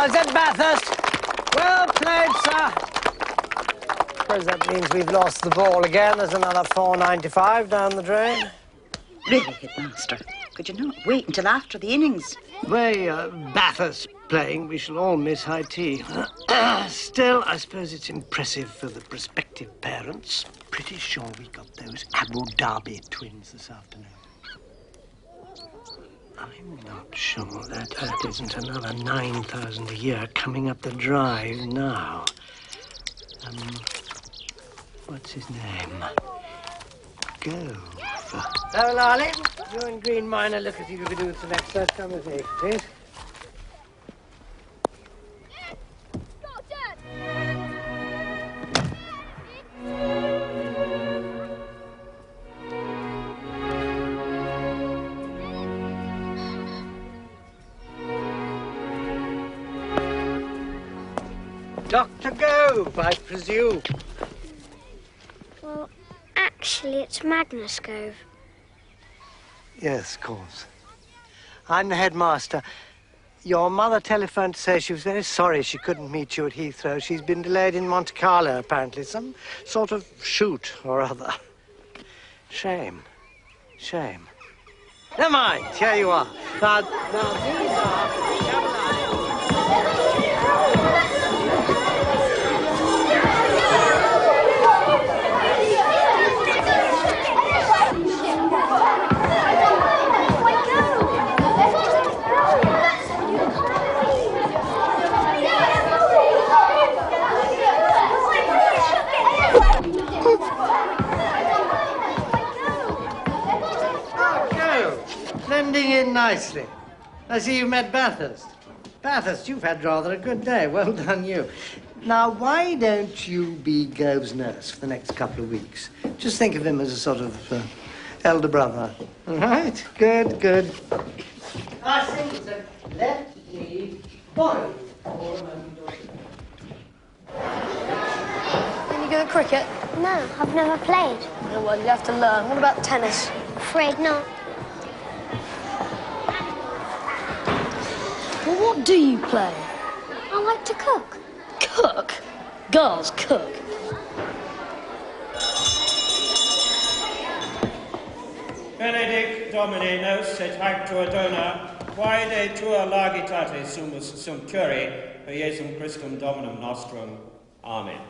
How's it, Bathurst? Well played, sir. Suppose that means we've lost the ball again. There's another £4.95 down the drain. Really, Headmaster, could you not wait until after the innings? Way Bathurst playing, we shall all miss high tea. Still, I suppose it's impressive for the prospective parents. Pretty sure we got those Abu Dhabi twins this afternoon. I'm not sure that isn't another 9,000 a year coming up the drive now. What's his name? Gove. Hello, Lolly. You and Green Miner look as if you could do with some exercise. Come with me, please. Dr. Gove, I presume. Well, actually, it's Magnus Gove. Yes, of course. I'm the headmaster. Your mother telephoned to say she was very sorry she couldn't meet you at Heathrow. She's been delayed in Monte Carlo, apparently. Some sort of shoot or other. Shame. Shame. Never mind. Here you are. Now these are... Blending in nicely. I see you've met Bathurst. Bathurst, you've had rather a good day. Well done, you. Now, why don't you be Gove's nurse for the next couple of weeks? Just think of him as a sort of elder brother. All right? Good, good. I think so. Let me borrow you for a moment or two. Any good at cricket? No, I've never played. Oh, well, you have to learn. What about tennis? Afraid not. Well, what do you play? I like to cook. Cook? Girls cook. Benedict Domine nos et actua dona, quae tua lagitate sumus sum curi, per Iesum Christum Dominum nostrum. Amen.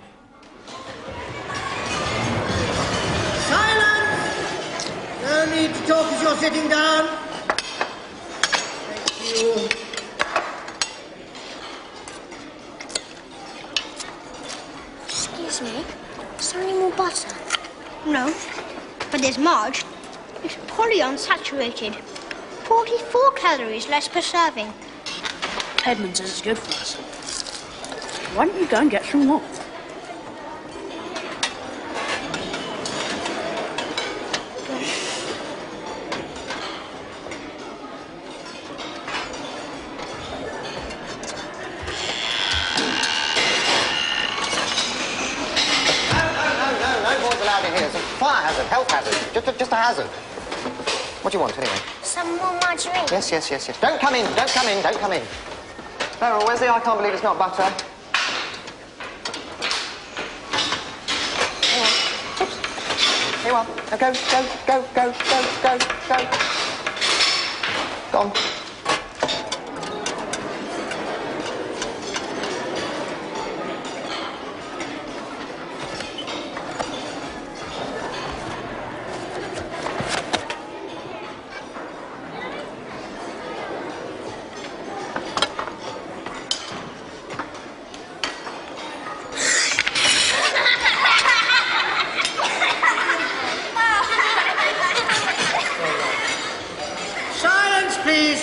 Silence! No need to talk as you're sitting down. Thank you. Excuse me, is there any more butter? No, but there's Marge. It's polyunsaturated. 44 calories less per serving. Edmund says it's good for us. Why don't you go and get some more? Fire hazard, health hazard, just a hazard. What do you want, anyway? Some more margarine. Yes. Don't come in. Beryl, where's the I can't believe it's not butter? Here you are. Now go. Go on. Silence, please.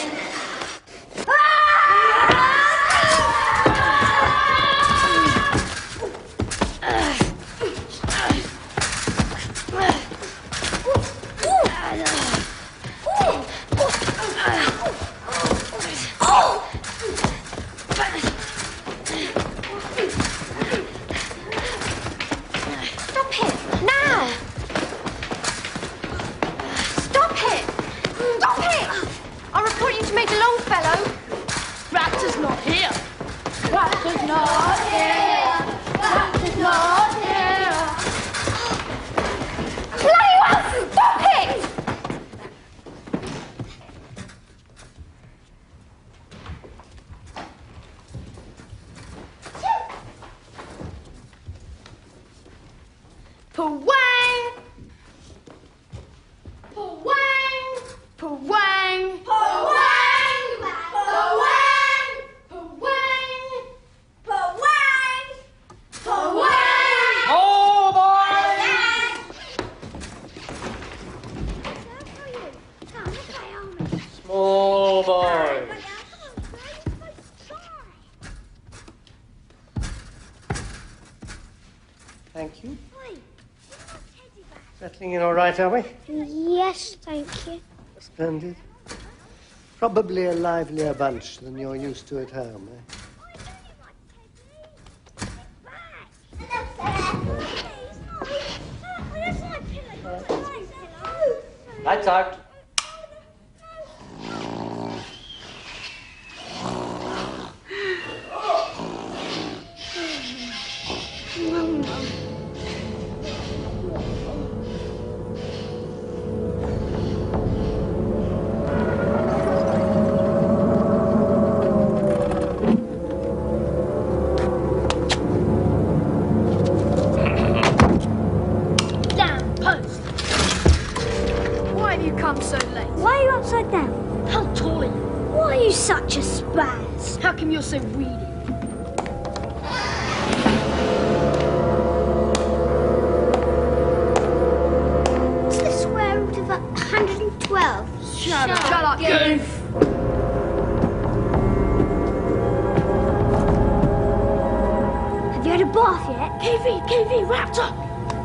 Pawang! Pawang! Pawang! Pawang! Pawang! Pawang! Pawang! Pawang! Oh, boy! Small boy. Thank you. Settling in all right, are we? Yes, thank you. Splendid. Probably a livelier bunch than you're used to at home, eh? Lights out. Damn post! Why have you come so late? Why are you upside down? How tall are you? Why are you such a spaz? How come you're so weedy? What's the square root of 112? Shut up, goof! Have you had a bath yet? KV, Raptor!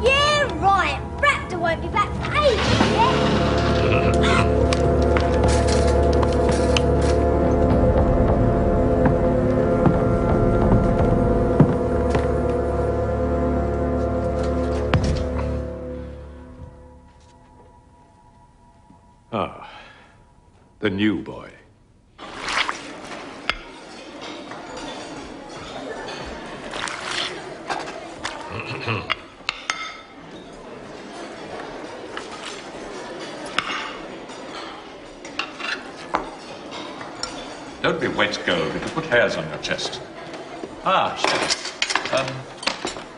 Yeah, right. Raptor won't be back for ages yet. Ah, the new boy. Don't be wet gold, it'll put hairs on your chest. Ah, Chef.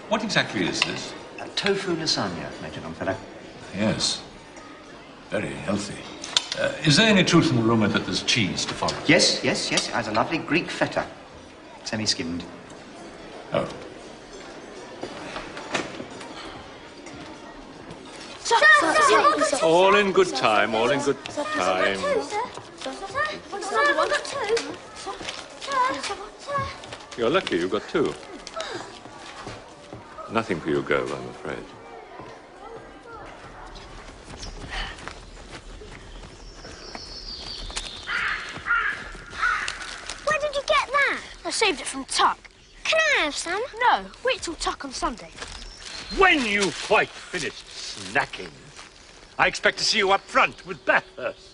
What exactly is this? A tofu lasagna, Major Longfellow. Yes. Very healthy. Is there any truth in the rumor that there's cheese to follow? Yes. It has a lovely Greek feta. Semi-skimmed. Oh. All in good time, all in good time. I've got two. You're lucky you got two. Nothing for you, Gove, I'm afraid. Where did you get that? I saved it from Tuck. Can I have some? No, wait till Tuck on Sunday. When you've quite finished snacking, I expect to see you up front with Bathurst.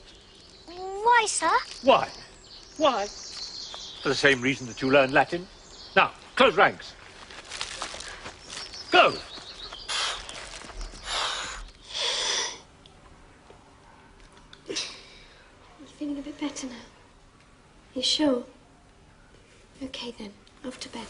Why, sir? Why? Why? For the same reason that you learn Latin. Now, close ranks. Go! I'm feeling a bit better now. You sure? Okay then, off to bed.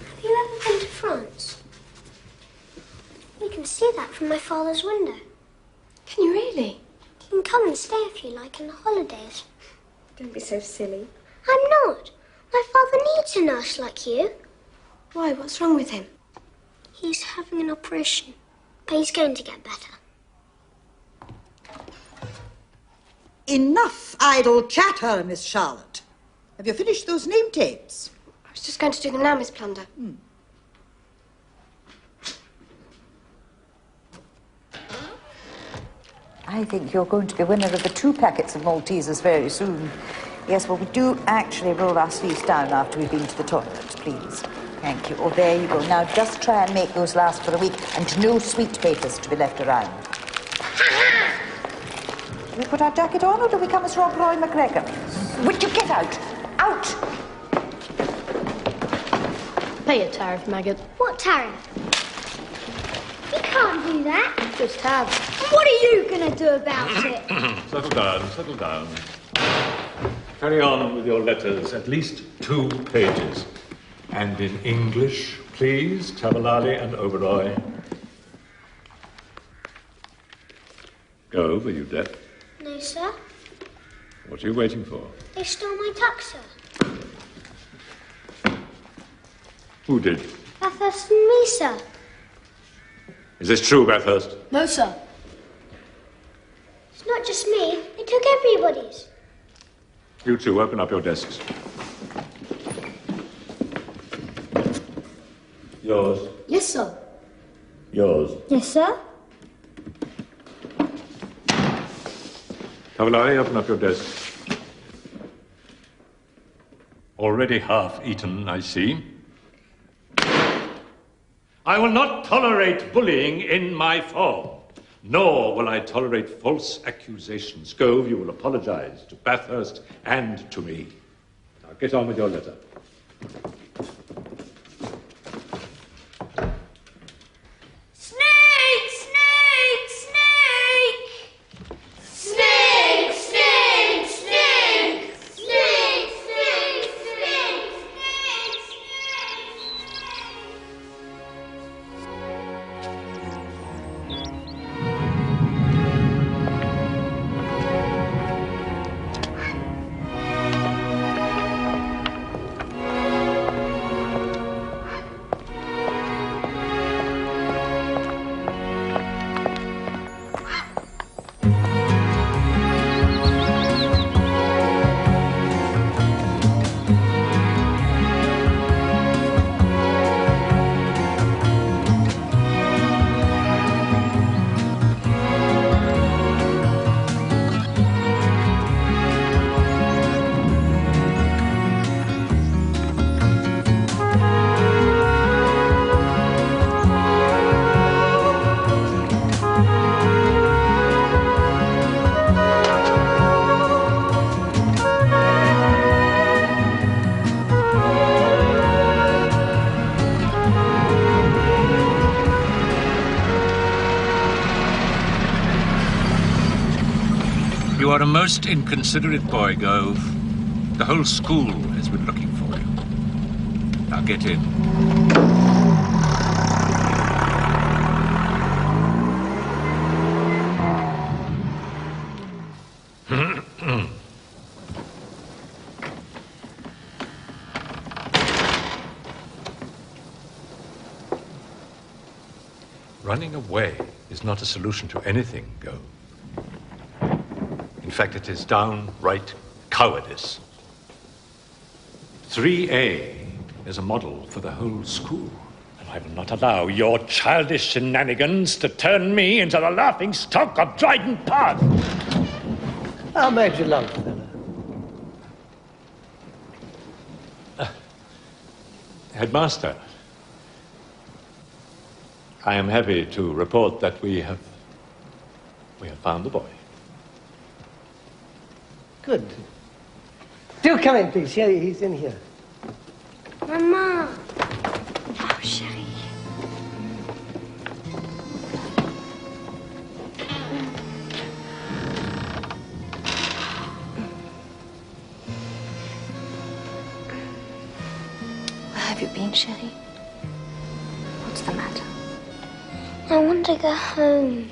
Have you ever been to France? You can see that from my father's window. Can you really? You can come and stay if you like in the holidays. Don't be so silly. I'm not. My father needs a nurse like you. Why, what's wrong with him? He's having an operation, but he's going to get better. Enough idle chatter, Miss Charlotte. Have you finished those name tapes? I was just going to do them now, Miss Plunder. I think you're going to be winner of the 2 packets of Maltesers very soon. Yes, well, we do actually roll our sleeves down after we've been to the toilet, please. Thank you. Oh, there you go. Now, just try and make those last for a week, and no sweet papers to be left around. Do we put our jacket on, or do we come as Rob Roy McGregor? Would you get out? Out! Pay your tariff, maggot. What tariff? You can't do that. Just have. And what are you going to do about it? Settle down, settle down. Carry on with your letters, at least 2 pages. And in English, please, Tabalali and Oberoi. Go, were you deaf? No, sir. What are you waiting for? They stole my tuck, sir. Who did? Bathurst and me, sir. Is this true, Bathurst? No, sir. It's not just me. They took everybody's. You two, open up your desks. Yours. Yes, sir. Yours. Yes, sir. Tabalali, open up your desk. Already half eaten, I see. I will not tolerate bullying in my form, nor will I tolerate false accusations. Gove, you will apologize to Bathurst and to me. Now get on with your letter. Snake! Snake! Snake! Snake! Snake! Snake! Snake! Snake! Snake! You are a most inconsiderate boy, Gove. The whole school has been looking for you. Now get in. Running away is not a solution to anything, Gove. In fact, it is downright cowardice. 3A is a model for the whole school. And I will not allow your childish shenanigans to turn me into the laughing stock of Dryden Park. How made you love, fella? Headmaster, I am happy to report that we have found the boy. Good. Do come in, please. Here, he's in here. Mama. Oh, chérie. Where have you been, chérie? What's the matter? I want to go home.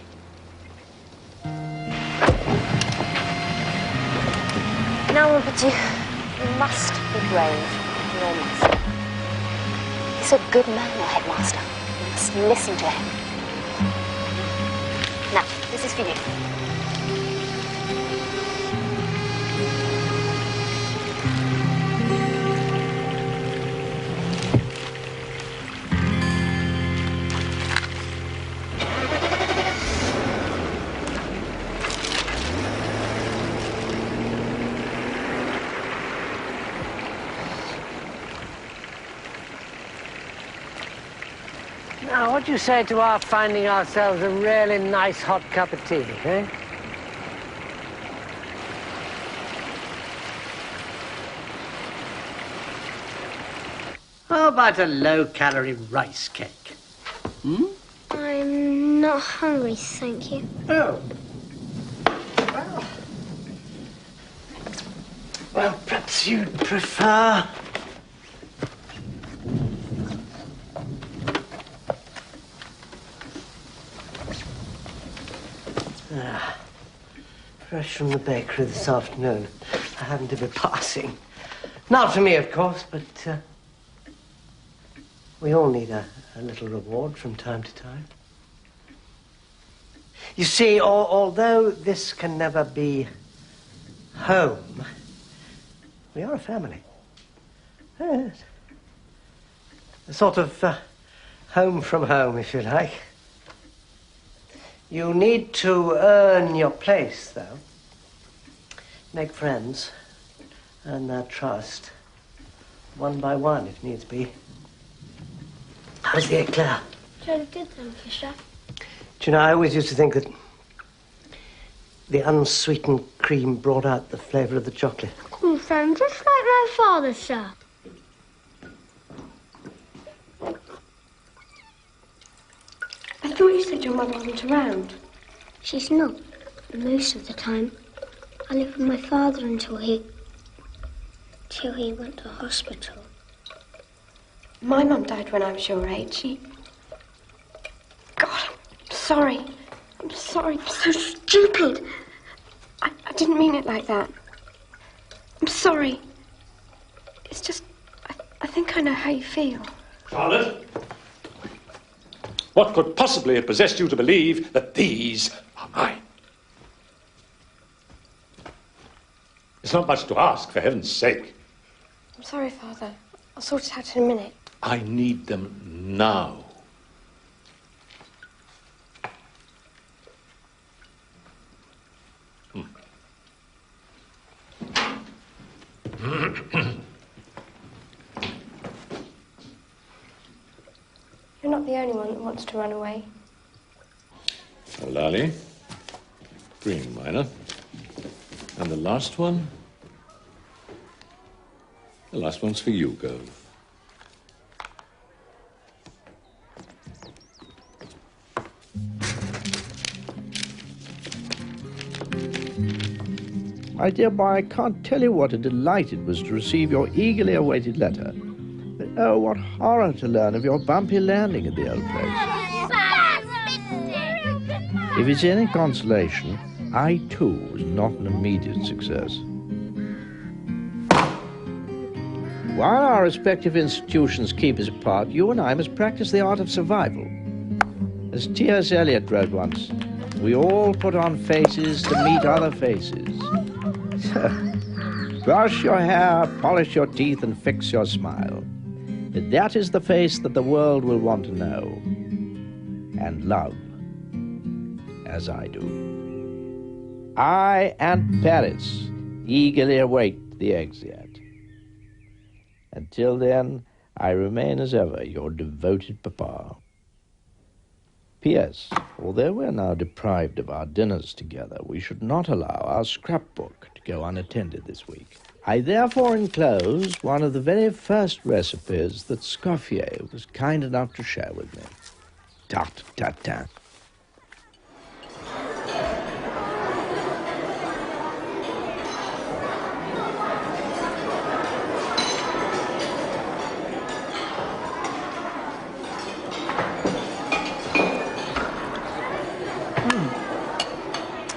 Now, mon petit, you must be brave. You must. He's a good man, your headmaster. You must listen to him. Now, this is for you. Now, what do you say to our finding ourselves a really nice hot cup of tea, eh? How about a low-calorie rice cake? Hmm? I'm not hungry, thank you. Oh. Well, perhaps you'd prefer... Fresh from the bakery this afternoon. I happened to be passing. Not for me, of course, but we all need a little reward from time to time. You see, although this can never be home, we are a family. Yes. A sort of home from home, if you like. You need to earn your place, though. Make friends, earn their trust, one by one, if needs be. How's the eclair? Very good, thank you, Chef. Do you know, I always used to think that the unsweetened cream brought out the flavour of the chocolate. You sound just like my father, sir. I thought you said your mother wasn't around. She's not, most of the time. I lived with my father until he went to hospital. My mum died when I was your age. God, I'm sorry. I'm sorry. I'm so stupid. I didn't mean it like that. I'm sorry. It's just, I think I know how you feel. Charlotte? What could possibly have possessed you to believe that these are mine? It's not much to ask, for heaven's sake. I'm sorry, Father. I'll sort it out in a minute. I need them now. You're not the only one that wants to run away. Lally, green miner. And the last one? The last one's for you, Gove. My dear boy, I can't tell you what a delight it was to receive your eagerly awaited letter. But oh, what horror to learn of your bumpy landing at the old place. If it's any consolation, I too was not an immediate success. While our respective institutions keep us apart, you and I must practice the art of survival. As T.S. Eliot wrote once, we all put on faces to meet other faces. Brush your hair, polish your teeth, and fix your smile. That is the face that the world will want to know and love, as I do. I and Paris eagerly await the exit. Until then, I remain as ever your devoted papa. P.S. Although we're now deprived of our dinners together, we should not allow our scrapbook to go unattended this week. I therefore enclose one of the very first recipes that Scoffier was kind enough to share with me. Tarte tatin.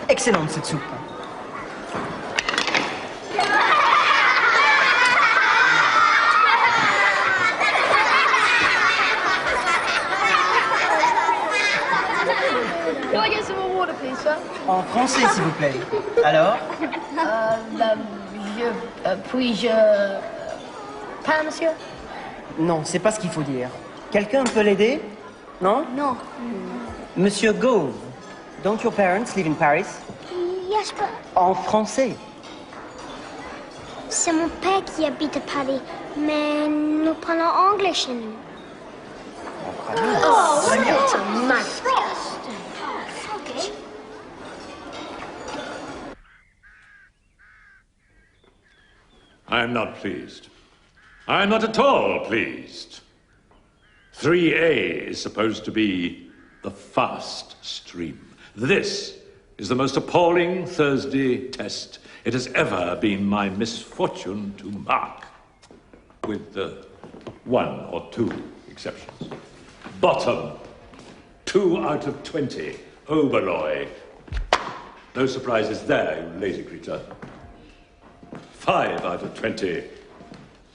Excellente cette soupe. Can I get some more water, please, sir? En français, s'il vous plaît. Alors? Puis-je... Pain, monsieur? Non, c'est pas ce qu'il faut dire. Quelqu'un peut l'aider? Non? No. Monsieur Gove, don't your parents live in Paris? Yes, but En français. c'est mon père qui habite à Paris, mais nous parlons anglais chez nous. Oh, Très bien. what a man. Okay. I am not pleased. I'm not at all pleased. 3A is supposed to be the fast stream. This is the most appalling Thursday test it has ever been my misfortune to mark, with one or two exceptions. Bottom, 2 out of 20, Oberoi. No surprises there, you lazy creature. 5 out of 20,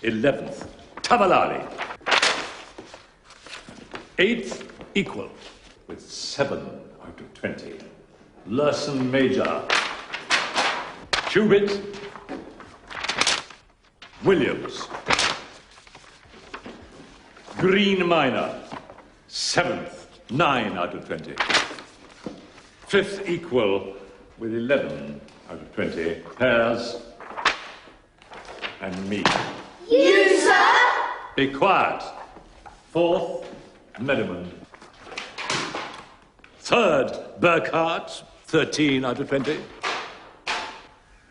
11th, Tavalali. 8th, equal, with 7 out of 20, Lurson Major. Cubit, Williams. Green Minor, 7th, 9 out of 20. 5th equal with 11 out of 20. Pears and me. You, sir? Be quiet. 4th, Merriman. 3rd, Burkhardt, 13 out of 20.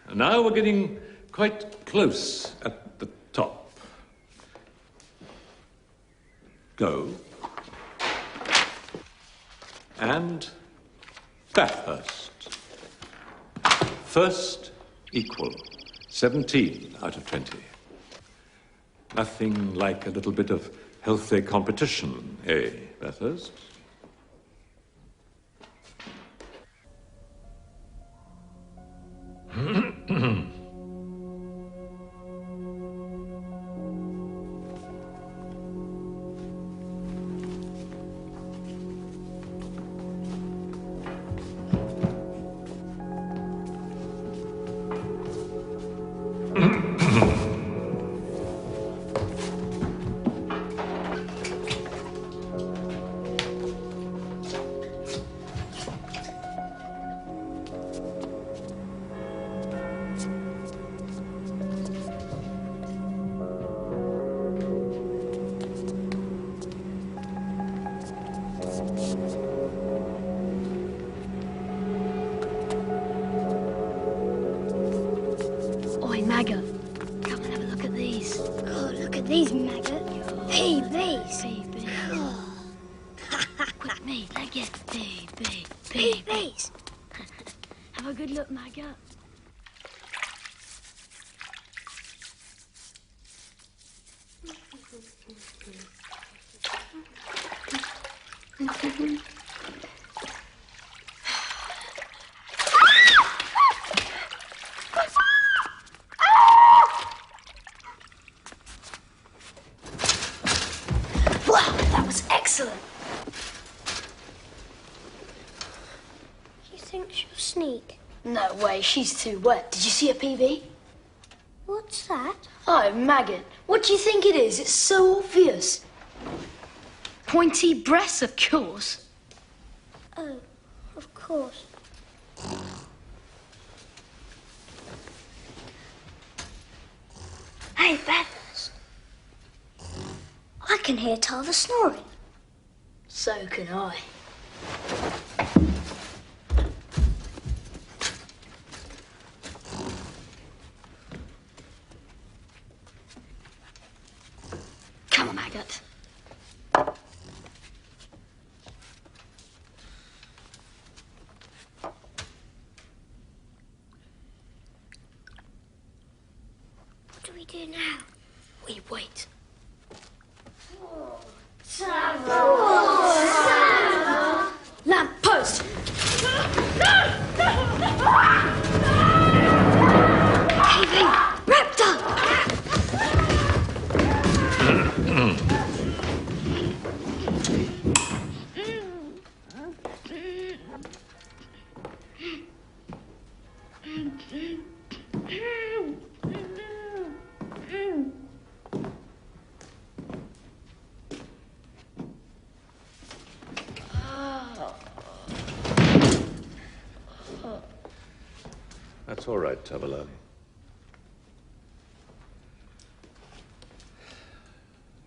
And now we're getting quite close at the top. Go. And Bathurst. First equal, 17 out of 20. Nothing like a little bit of healthy competition, eh, Bathurst? Oi, Maggot. Come and have a look at these. Oh, look at these, Maggot. PBs. Quick, me, leg it. PBs. Have a good look, Maggot. Wow, that was excellent. You think she'll sneak? No way, she's too wet. Did you see a PV? What's that? Oh, Maggot, what do you think it is? It's so obvious. Pointy breasts, of course. Oh, of course. Hey, Bathurst. I can hear Tara snoring. So can I. Come on, Maggot. What do we do now? We wait. Lamp post! PV! Raptor! That's all right, Tavalali.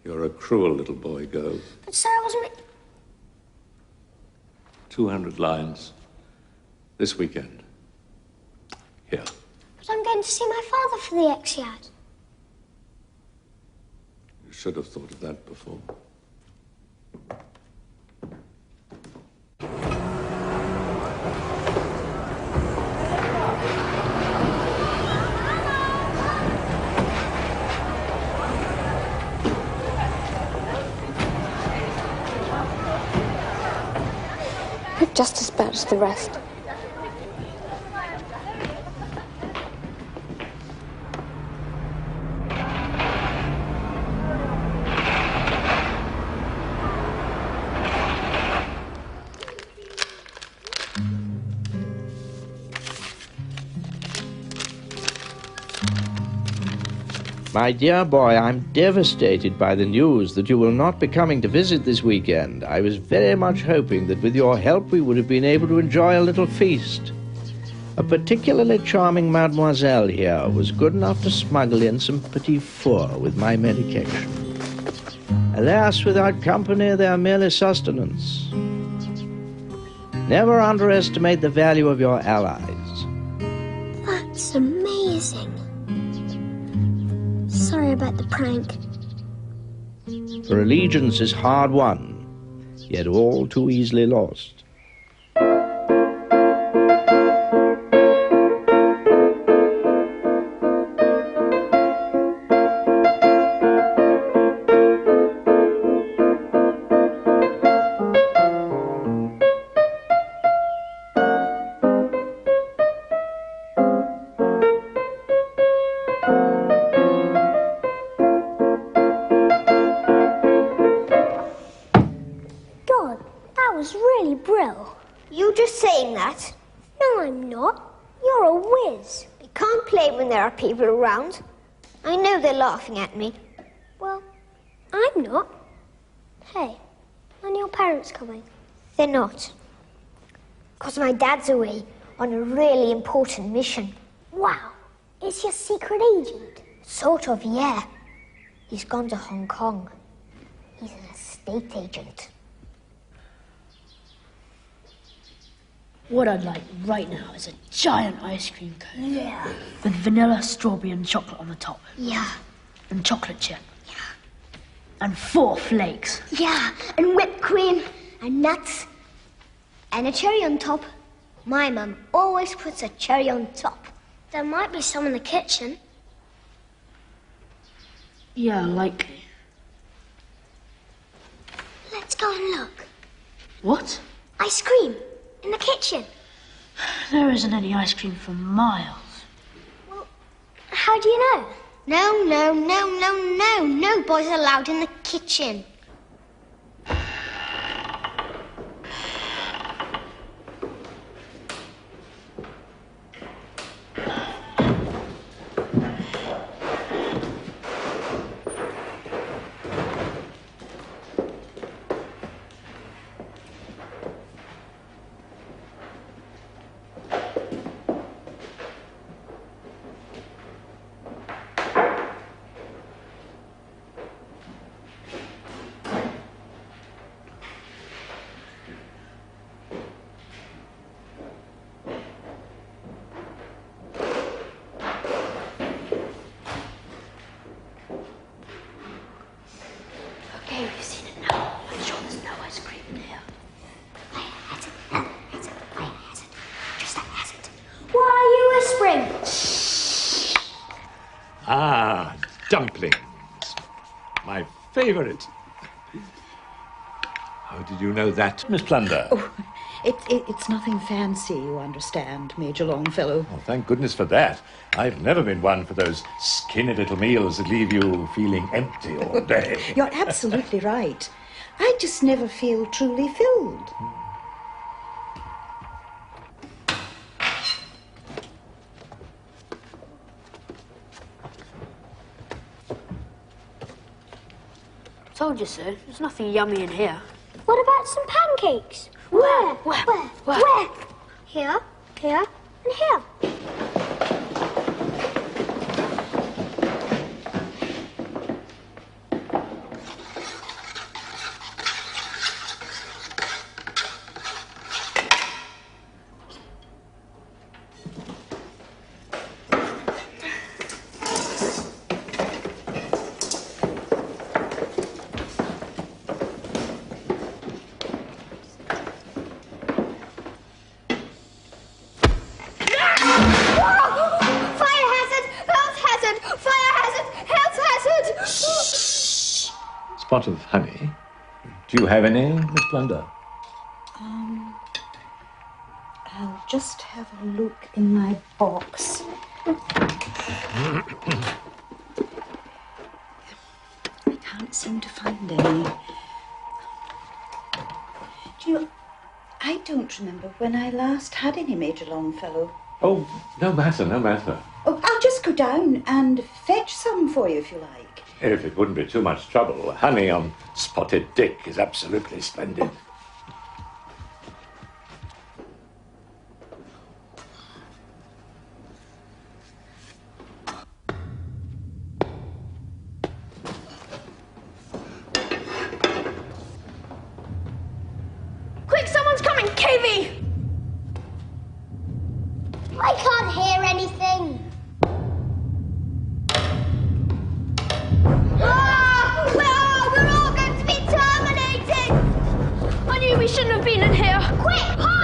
You're a cruel little boy, Gove. But Sarah wasn't... 200 lines this weekend. Here. But I'm going to see my father for the Exiad. should have thought of that before. You're just as bad as the rest. My dear boy, I'm devastated by the news that you will not be coming to visit this weekend. I was very much hoping that with your help we would have been able to enjoy a little feast. A particularly charming mademoiselle here was good enough to smuggle in some petit four with my medication. Alas, without company, they are merely sustenance. Never underestimate the value of your allies. That's amazing. Sorry about the prank. For allegiance is hard won, yet all too easily lost. You just saying that? No, I'm not. You're a whiz. I can't play when there are people around. I know they're laughing at me. Well, I'm not. Hey, when are your parents coming? They're not. Because my dad's away on a really important mission. Wow. Is he a secret agent? Sort of, yeah. He's gone to Hong Kong. He's an estate agent. What I'd like right now is a giant ice cream cone. Yeah. With vanilla, strawberry, and chocolate on the top. Yeah. And chocolate chip. Yeah. And 4 flakes. Yeah. And whipped cream. And nuts. And a cherry on top. My mum always puts a cherry on top. There might be some in the kitchen. Yeah, likely. Let's go and look. What? Ice cream. In the kitchen. There isn't any ice cream for miles. Well, how do you know? No boys allowed in the kitchen. Okay, you've seen it now. I'm sure there's no ice cream in here. I hasn't. Why are you whispering? Ah, dumplings. My favorite. How did you know that, Miss Plunder? Oh, it's nothing fancy, you understand, Major Longfellow. Oh, thank goodness for that. I've never been one for those skinny little meals that leave you feeling empty all day. You're absolutely right. I just never feel truly filled. Told you so. There's nothing yummy in here. What about some pancakes? Where? Here, and here. pot of honey. Do you have any, Miss Plunder? I'll just have a look in my box. I can't seem to find any. I don't remember when I last had any Major Longfellow. Oh, no matter, no matter. Oh, I'll just go down and fetch some for you if you like. If it wouldn't be too much trouble, honey on Spotted Dick is absolutely splendid. Quick, someone's coming! Cavey! I can't hear anything. We're all going to be terminated! I knew we shouldn't have been in here. Quick, hide!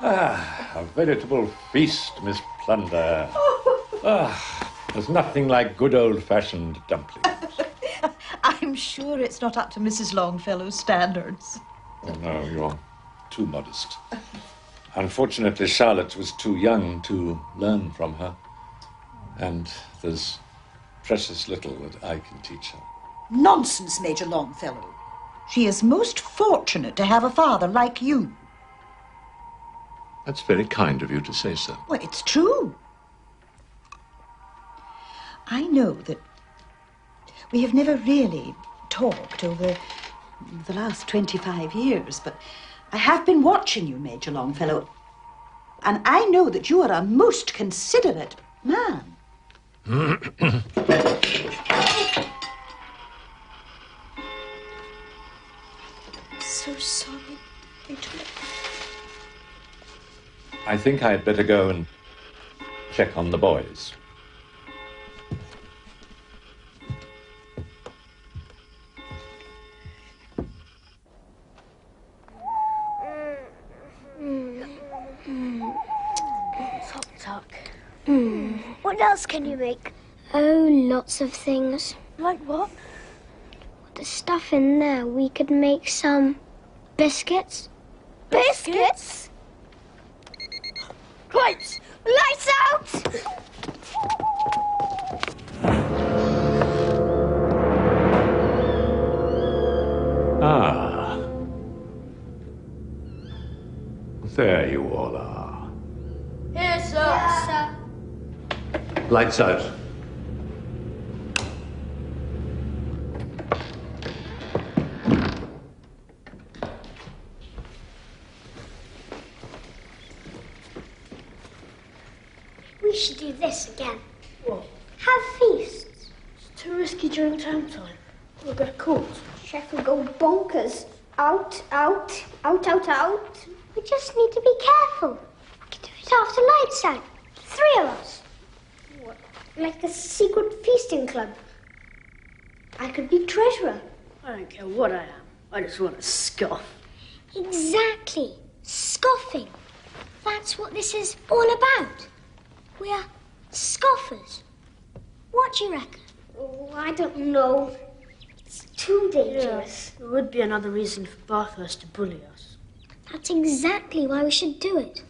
A veritable feast, Miss Plunder. There's nothing like good old-fashioned dumplings. I'm sure it's not up to Mrs. Longfellow's standards. Oh, no, you're too modest. Unfortunately, Charlotte was too young to learn from her. And there's precious little that I can teach her. Nonsense, Major Longfellow. She is most fortunate to have a father like you. That's very kind of you to say so. Well, it's true. I know that we have never really talked over the last 25 years, but I have been watching you, Major Longfellow, and I know that you are a most considerate man. So sorry, Major. I think I'd better go and check on the boys. Tuck. What else can you make? Oh, lots of things. Like what? With the stuff in there, we could make some biscuits. Biscuits? Lights! Lights out! Ah. There you all are. Here, sir. Lights out. We should do this again. What? Have feasts. It's too risky during term time. We'll get caught. Chef will go bonkers. Out, out, out, out, out. We just need to be careful. We can do it after lights out. 3 of us. What? Like a secret feasting club. I could be treasurer. I don't care what I am. I just want to scoff. Exactly. Scoffing. That's what this is all about. We're Scoffers. What do you reckon? Oh, I don't know. It's too dangerous. There would be another reason for Bathurst to bully us. That's exactly why we should do it.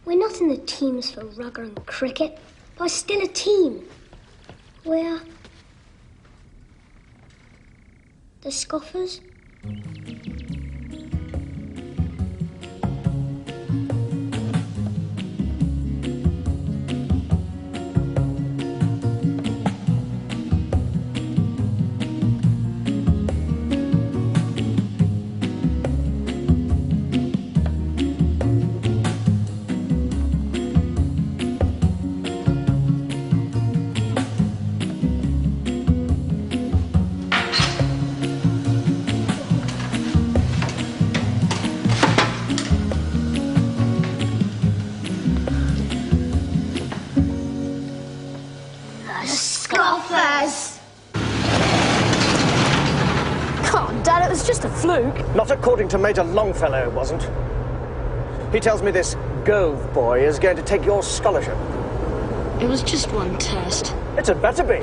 We're not in the teams for rugger and cricket, but we're still a team. We're the Scoffers. Dad, it was just a fluke. Not according to Major Longfellow, it wasn't. He tells me this Gove boy is going to take your scholarship. It was just one test. It had better be.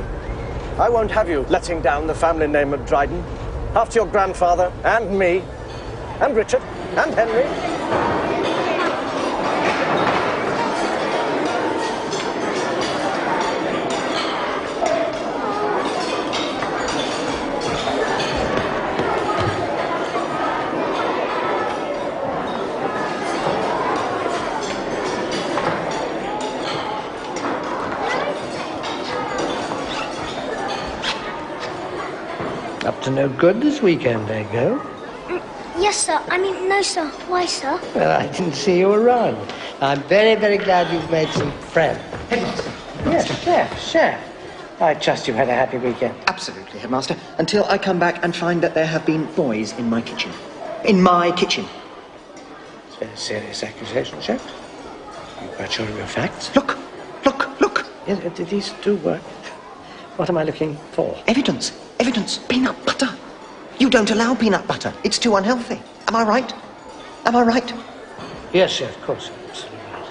I won't have you letting down the family name of Dryden. After your grandfather, and me, and Richard, and Henry. Up to no good this weekend, eh, Go? Yes, sir. I mean, no, sir. Why, sir? Well, I didn't see you around. I'm very, very glad you've made some friends. Headmaster. Yes, Chef. I trust you've had a happy weekend. Absolutely, Headmaster. Until I come back and find that there have been boys in my kitchen. In my kitchen. It's a very serious accusation, Chef. Are you quite sure of your facts? Look! Yes, these do work. What am I looking for? Evidence. Peanut butter. You don't allow peanut butter. It's too unhealthy. Am I right? Yes, Chef, of course. Absolutely right.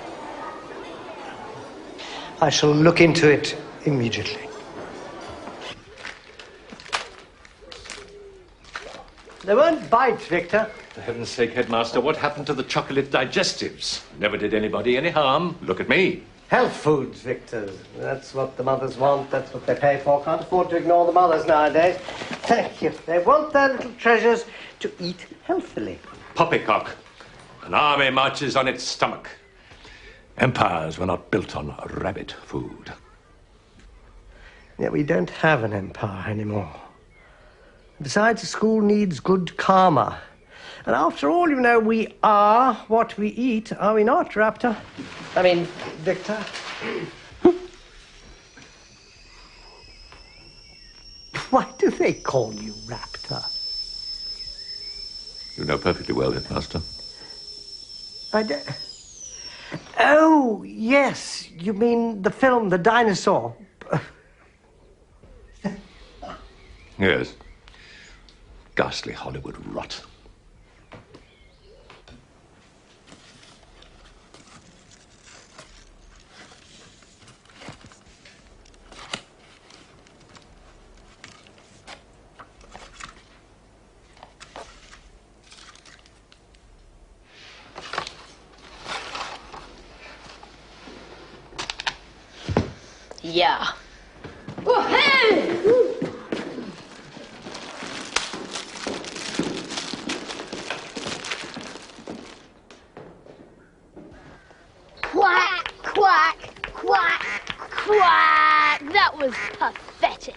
I shall look into it immediately. They won't bite, Victor. For heaven's sake, Headmaster, what happened to the chocolate digestives? Never did anybody any harm. Look at me. Health foods, Victor. That's what the mothers want. That's what they pay for. Can't afford to ignore the mothers nowadays. Thank you. They want their little treasures to eat healthily. Poppycock. An army marches on its stomach. Empires were not built on rabbit food. Yet we don't have an empire anymore. Besides, the school needs good karma. And after all, you know, we are what we eat, are we not, Raptor? I mean, Victor. Why do they call you Raptor? You know perfectly well, Headmaster. I don't... Oh, yes. You mean the film, The Dinosaur? Yes. Ghastly Hollywood rot. Yeah. Oh, hey! Quack, quack, quack, quack. That was pathetic.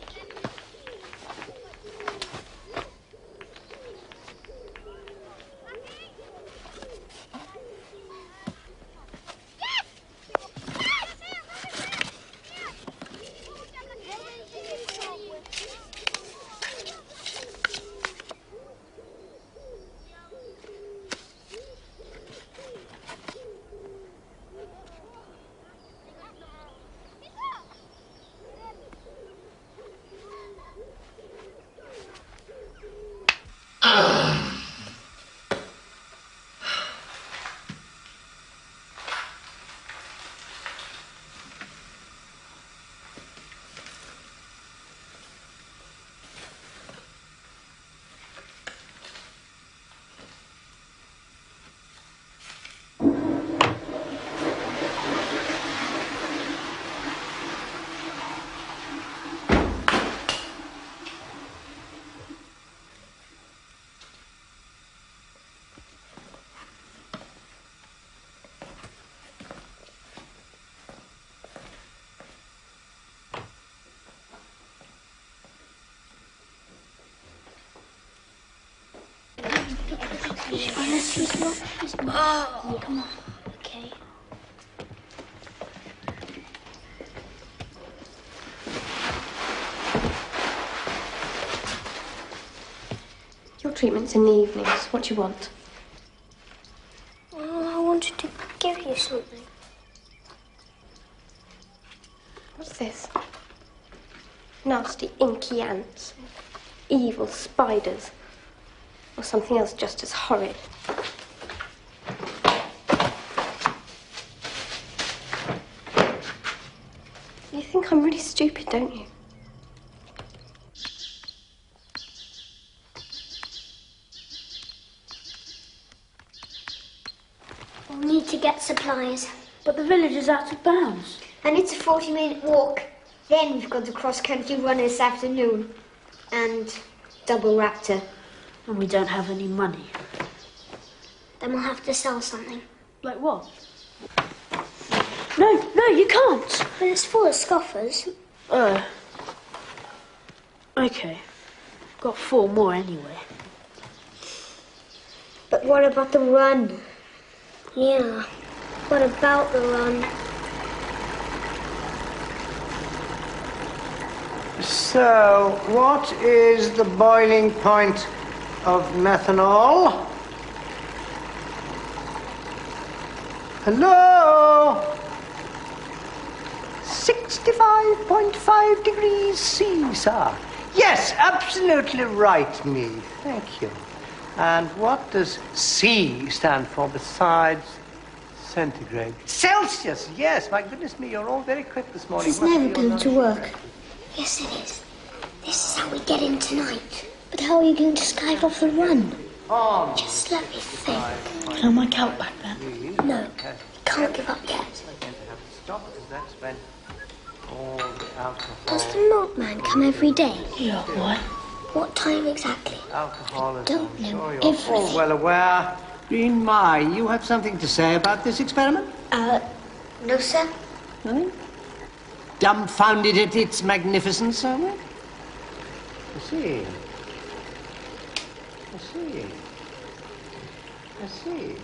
Oh. Come on. Okay. Your treatment's in the evenings. What do you want? Oh, I wanted to give you something. What's this? Nasty, inky ants. Evil spiders. Or something else just as horrid. You think I'm really stupid, don't you? We'll need to get supplies. But the village is out of bounds. And it's a 40-minute walk. Then we've got the cross-country run this afternoon. And double raptor. And we don't have any money. Then we'll have to sell something. Like what? No, you can't. But it's full of scoffers. Oh. Okay. Got 4 more anyway. But what about the run? Yeah. What about the run? So, what is the boiling point of methanol? Hello? 65.5 degrees C, sir. Yes, absolutely right, me. Thank you. And what does C stand for besides centigrade? Celsius, yes. My goodness me, you're all very quick this morning. This is never going to work. Yes, it is. This is how we get in tonight. But how are you going to skive off the run? Just let me think. Can I have my coat back then? No, can't give up yet. Stop, because that's when all the alcohol... Does the milkman come every day? Yeah, why? What time exactly? Alcohol is... Don't know Sure, you're everything. all well aware. Green Mai, you have something to say about this experiment? No, sir. Nothing? Dumbfounded at its magnificence, are we? I see. I see. I see.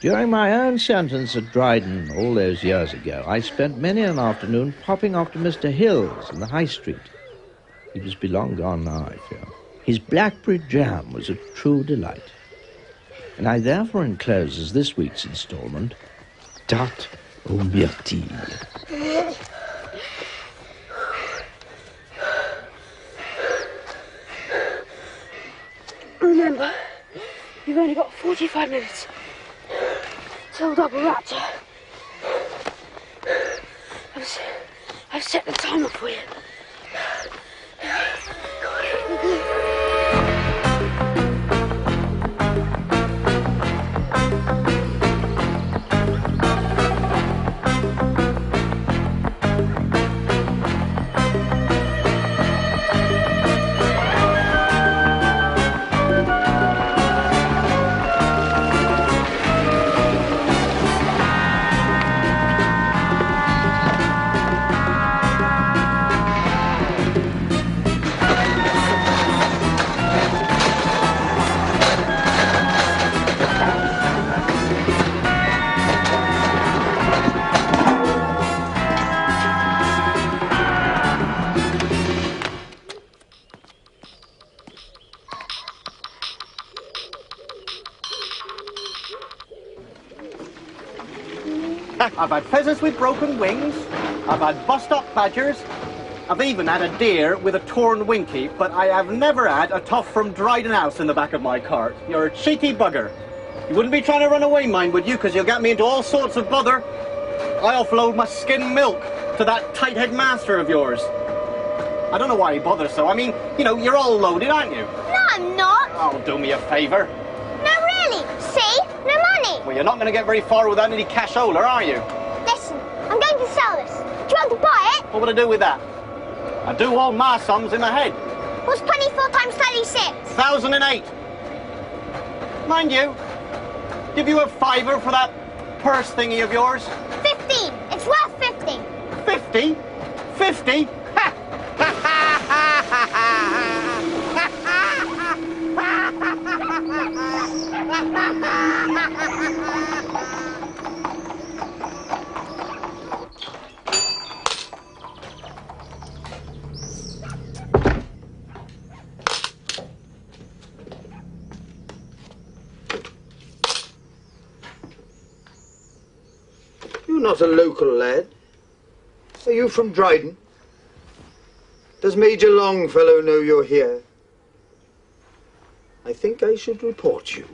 During my own sentence at Dryden all those years ago, I spent many an afternoon popping off to Mr. Hill's in the High Street. He must be long gone now, I fear. His blackberry jam was a true delight. And I therefore enclose as this week's instalment, Tarte aux myrtilles. Remember, you've only got 45 minutes. Till double raptor. I've set the timer for you. I've had pheasants with broken wings, I've had bust-up badgers, I've even had a deer with a torn winky, but I have never had a toff from Dryden House in the back of my cart. You're a cheeky bugger. You wouldn't be trying to run away, mind, would you? Because you'll get me into all sorts of bother. I offload my skim milk to that tight-head master of yours. I don't know why he bothers so. I mean, you know, you're all loaded, aren't you? No, I'm not. Oh, do me a favour. No, really. See? No money. Well, you're not going to get very far without any cashola, are you? Listen, I'm going to sell this. Do you want to buy it? What would I do with that? I do all my sums in my head. What's 24 times 36? 1,008. Mind you, give you a fiver for that purse thingy of yours. 15. It's worth 50. 50? 50? Ha! not a local lad. Are you from Dryden? Does Major Longfellow know you're here? I think I should report you.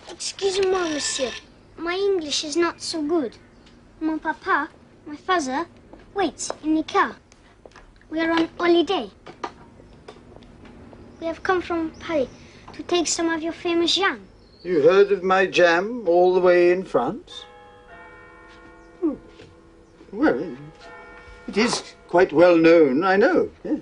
Excusez-moi, monsieur. My English is not so good. Mon papa, my father, waits in the car. We are on holiday. We have come from Paris to take some of your famous jam. You heard of my jam all the way in France? Oh. Well, it is quite well known, I know. Yes.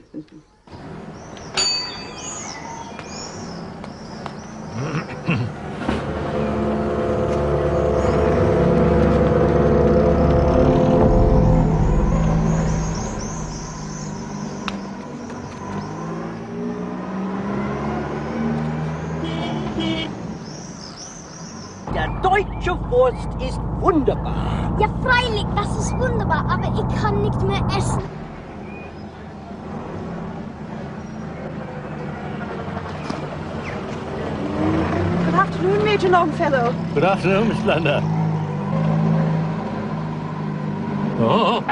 Der deutsche Wurst ist wunderbar. Ja, freilich, das ist wunderbar, aber ich kann nicht mehr essen. Good afternoon, Major Longfellow. Good afternoon, Miss Blunder. Oh.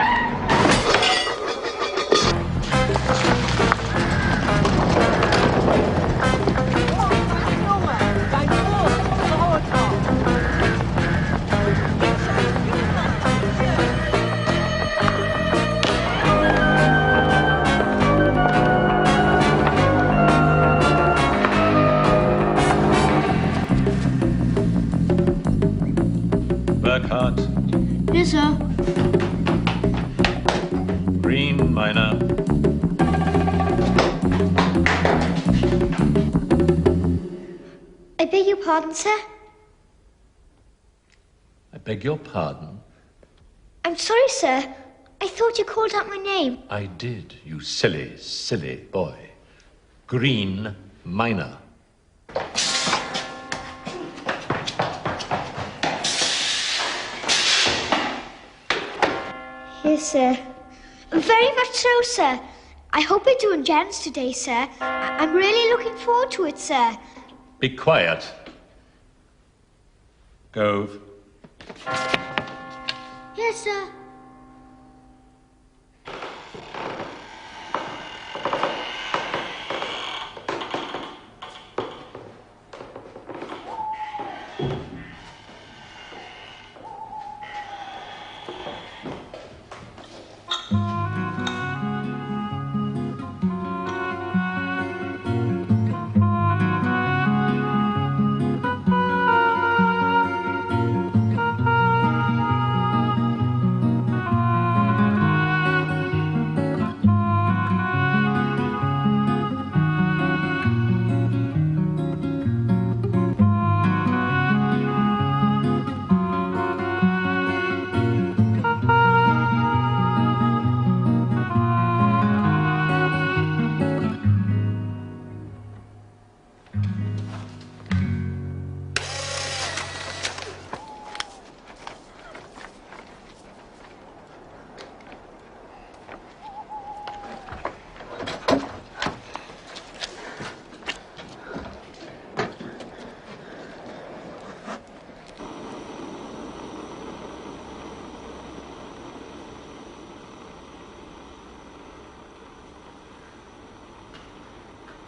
Burkhardt. Yes, sir. Green Miner. I beg your pardon, sir. I beg your pardon? I'm sorry, sir. I thought you called out my name. I did, you silly, silly boy. Green Miner. Yes, sir. Very much so, sir. I hope we're doing jams today, sir. I'm really looking forward to it, sir. Be quiet. Gove. Yes, sir.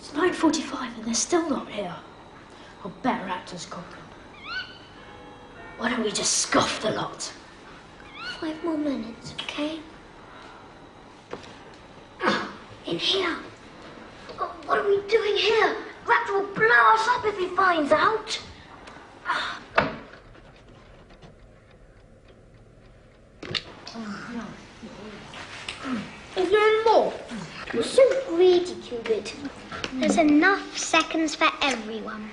It's 9:45 and they're still not here. Or better actors call them. Why don't we just scoff the lot? 5 more minutes, okay? In here. What are we doing here? Raptor will blow us up if he finds out. Is there any more? You're so greedy, Cupid. There's enough seconds for everyone.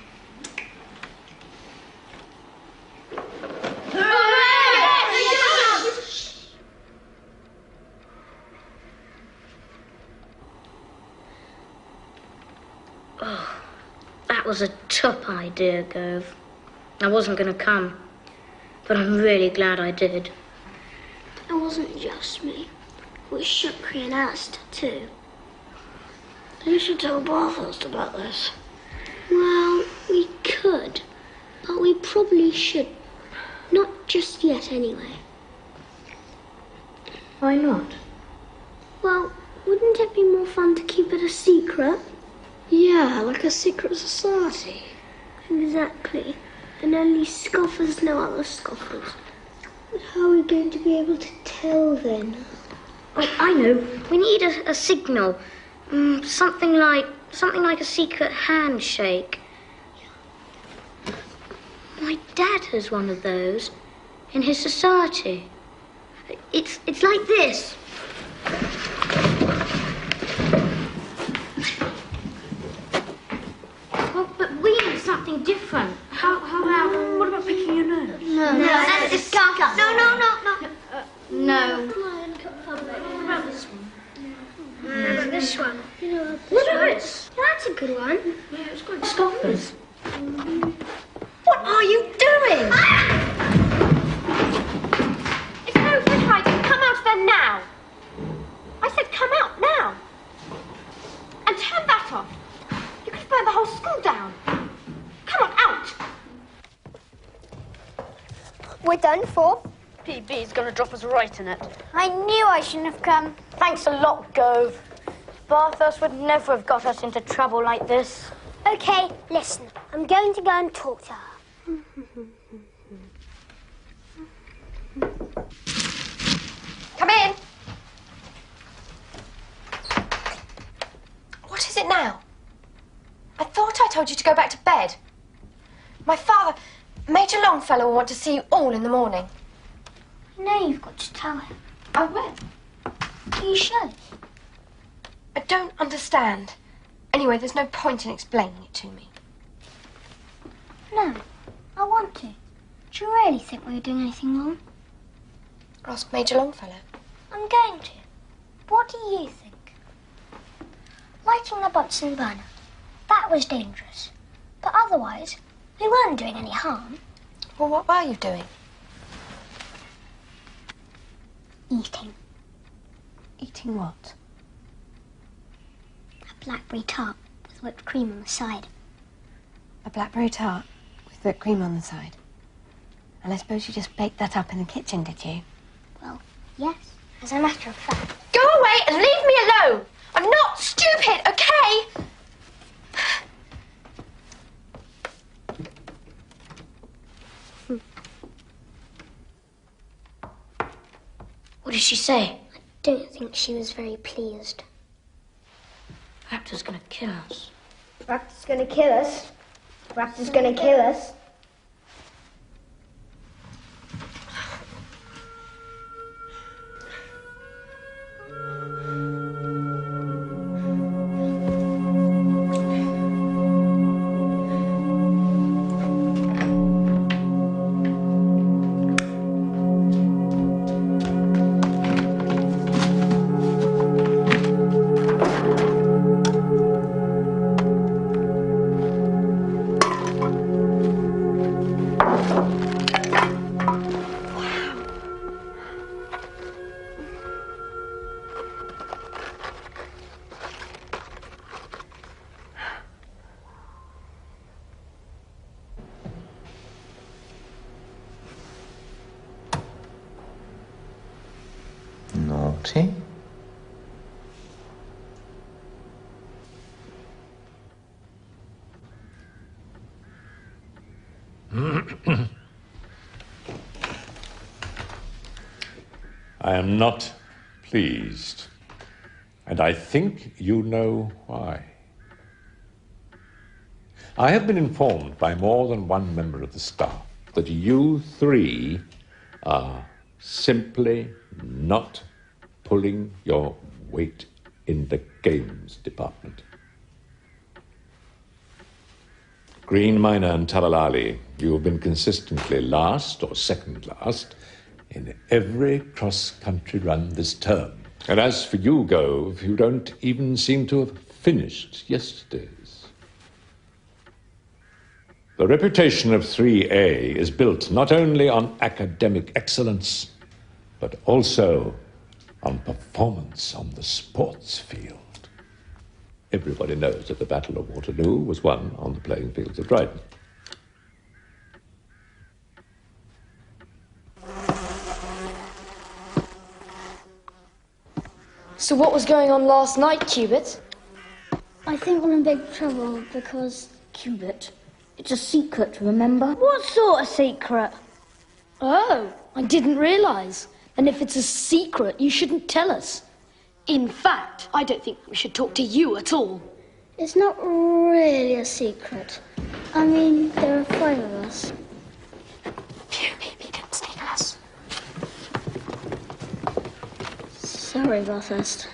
Oh, that was a top idea, Gove. I wasn't going to come, but I'm really glad I did. It wasn't just me. It was Shukri and Alistair, too. You should tell Bathurst about this. Well, we could, but we probably should. Not just yet, anyway. Why not? Well, wouldn't it be more fun to keep it a secret? Yeah, like a secret society. Exactly. And only scoffers know other scoffers. But how are we going to be able to tell then? I know. We need a signal. Something like a secret handshake. My dad has one of those in his society. It's like this. Well, but we need something different. How about... What about picking your nose? No, that's a scarf. No. No. What about this one? This one. What about this? That's a good one. Yeah, it's called scoffers. What are you doing? It's no good hiding. Come out of there now. I said come out now. And turn that off. You could burn the whole school down. Come on, out. We're done for. PB's gonna drop us right in it. I knew I shouldn't have come. Thanks a lot, Gove. Bathurst would never have got us into trouble like this. Okay, listen. I'm going to go and talk to her. Come in. What is it now? I thought I told you to go back to bed. My father, Major Longfellow, will want to see you all in the morning. No, you've got to tell him. I will. You should. I don't understand. Anyway, there's no point in explaining it to me. No, I want to. Do you really think we're doing anything wrong? Ask Major Longfellow. I'm going to. What do you think? Lighting the Bunsen burner. That was dangerous. But otherwise, we weren't doing any harm. Well, what were you doing? Eating. Eating what? A blackberry tart with whipped cream on the side. A blackberry tart with whipped cream on the side. And I suppose you just baked that up in the kitchen, did you? Well, yes. As a matter of fact. Go away and leave me alone! I'm not stupid, okay? What did she say? I don't think she was very pleased. Raptor's gonna kill us. Raptor's gonna kill us. Raptor's gonna kill us. Naughty. I am not pleased, and I think you know why. I have been informed by more than one member of the staff that you three are simply not pulling your weight in the games department. Green Miner and Talalali, you have been consistently last or second last in every cross-country run this term. And as for you, Gove, you don't even seem to have finished yesterday's. The reputation of 3A is built not only on academic excellence, but also on performance on the sports field. Everybody knows that the Battle of Waterloo was won on the playing fields of Dryden. So what was going on last night, Cubit? I think we're in big trouble because... Cubit, it's a secret, remember? What sort of secret? Oh, I didn't realise. And if it's a secret, you shouldn't tell us. In fact, I don't think we should talk to you at all. It's not really a secret. I mean, there are 5 of us. Phew, he didn't sneak us. Sorry, Bathurst.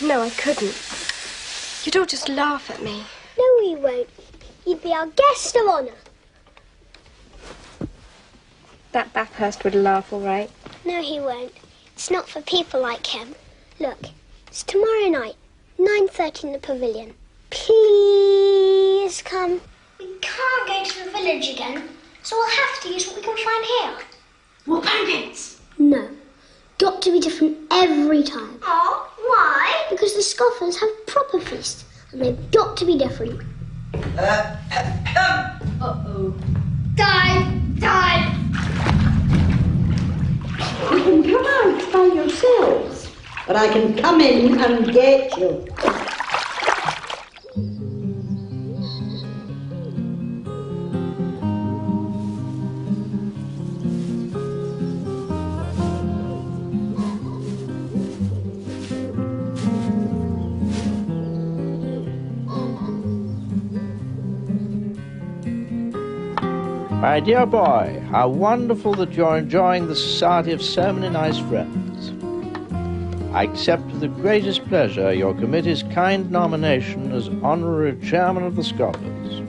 No, I couldn't. You'd all just laugh at me. No, we won't. You'd be our guest of honour. That Bathurst would laugh, all right. No, he won't. It's not for people like him. Look, it's tomorrow night, 9:30 in the pavilion. Please come. We can't go to the village again, so we'll have to use what we can find here. More pancakes? No. Got to be different every time. Oh, why? Because the scoffers have proper feasts, and they've got to be different. Uh-oh. Dive! You can come out by yourselves, but I can come in and get you. My dear boy, how wonderful that you're enjoying the society of so many nice friends. I accept with the greatest pleasure your committee's kind nomination as honorary chairman of the Scoffers.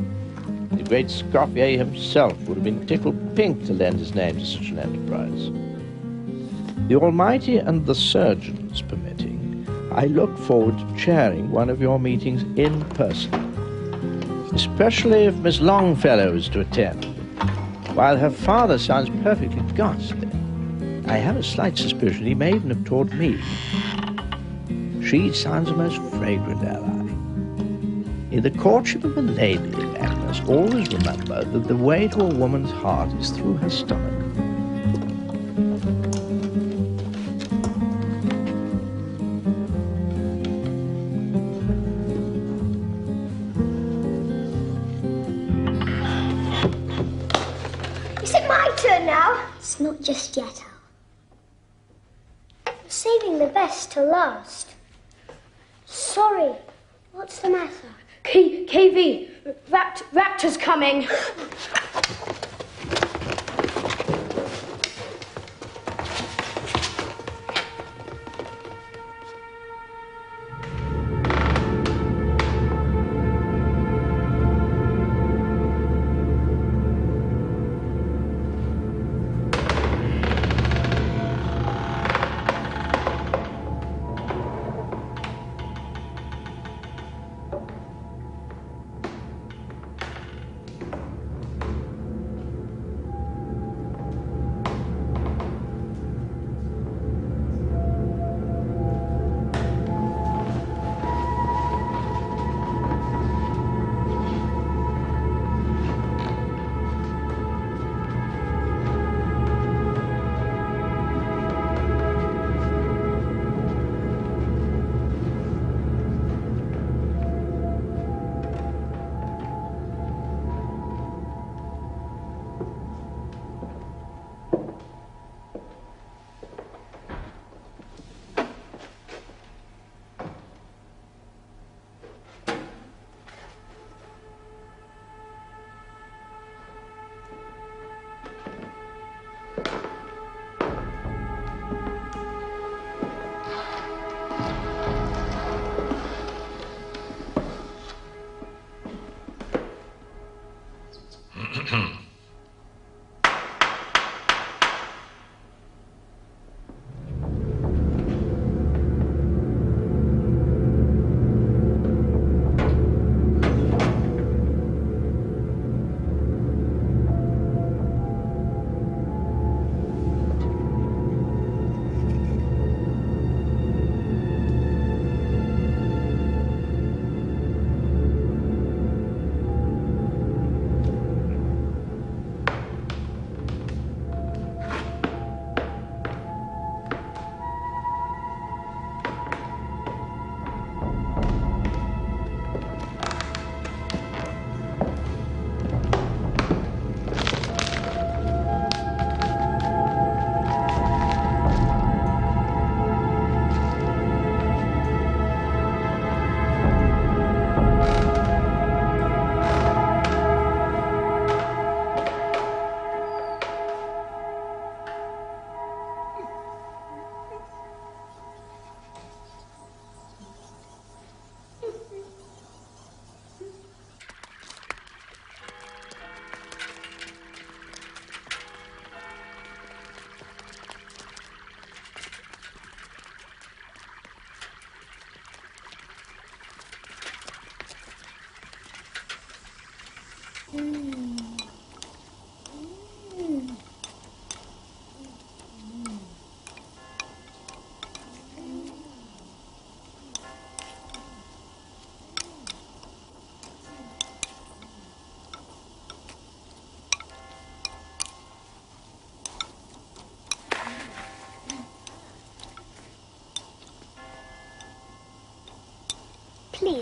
The great Scoffier himself would have been tickled pink to lend his name to such an enterprise. The Almighty and the surgeons permitting, I look forward to chairing one of your meetings in person, especially if Miss Longfellow is to attend. While her father sounds perfectly ghastly, I have a slight suspicion he may even have taught me. She sounds a most fragrant ally. In the courtship of a lady, Agnes, always remember that the way to a woman's heart is through her stomach. It's not just yet, Al. We're saving the best to last. Sorry. What's the matter? KV, Raptor's coming.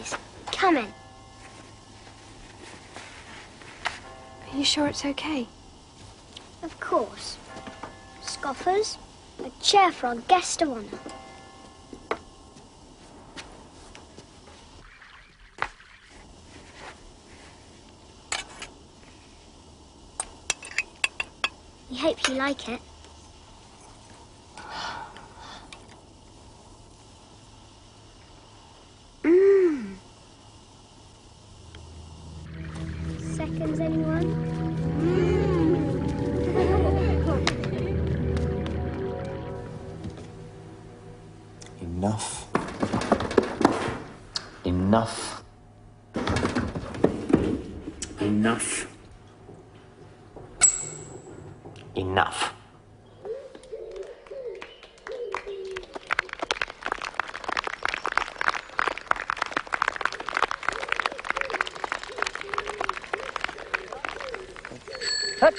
Please, come in. Are you sure it's okay? Of course. Scoffers, a chair for our guest of honour. We hope you like it. Seconds, anyone? Enough. Enough. Enough. Enough. Hut.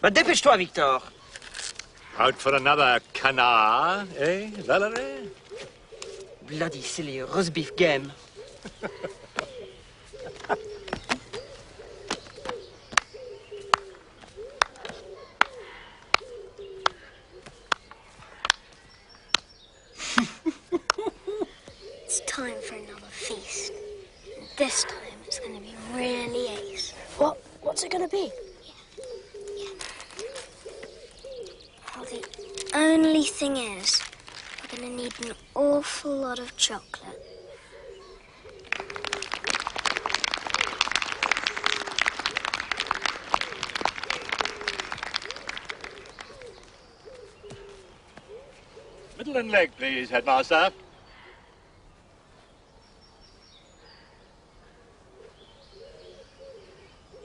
Bah, dépêche-toi, Victor. Out for another canard, eh, Valerie? Bloody silly roast beef game. It's time for another feast. This time it's going to be really ace. What's it going to be? Well, the only thing is, we're going to need an awful lot of chocolate. Middle and leg, please, Headmaster.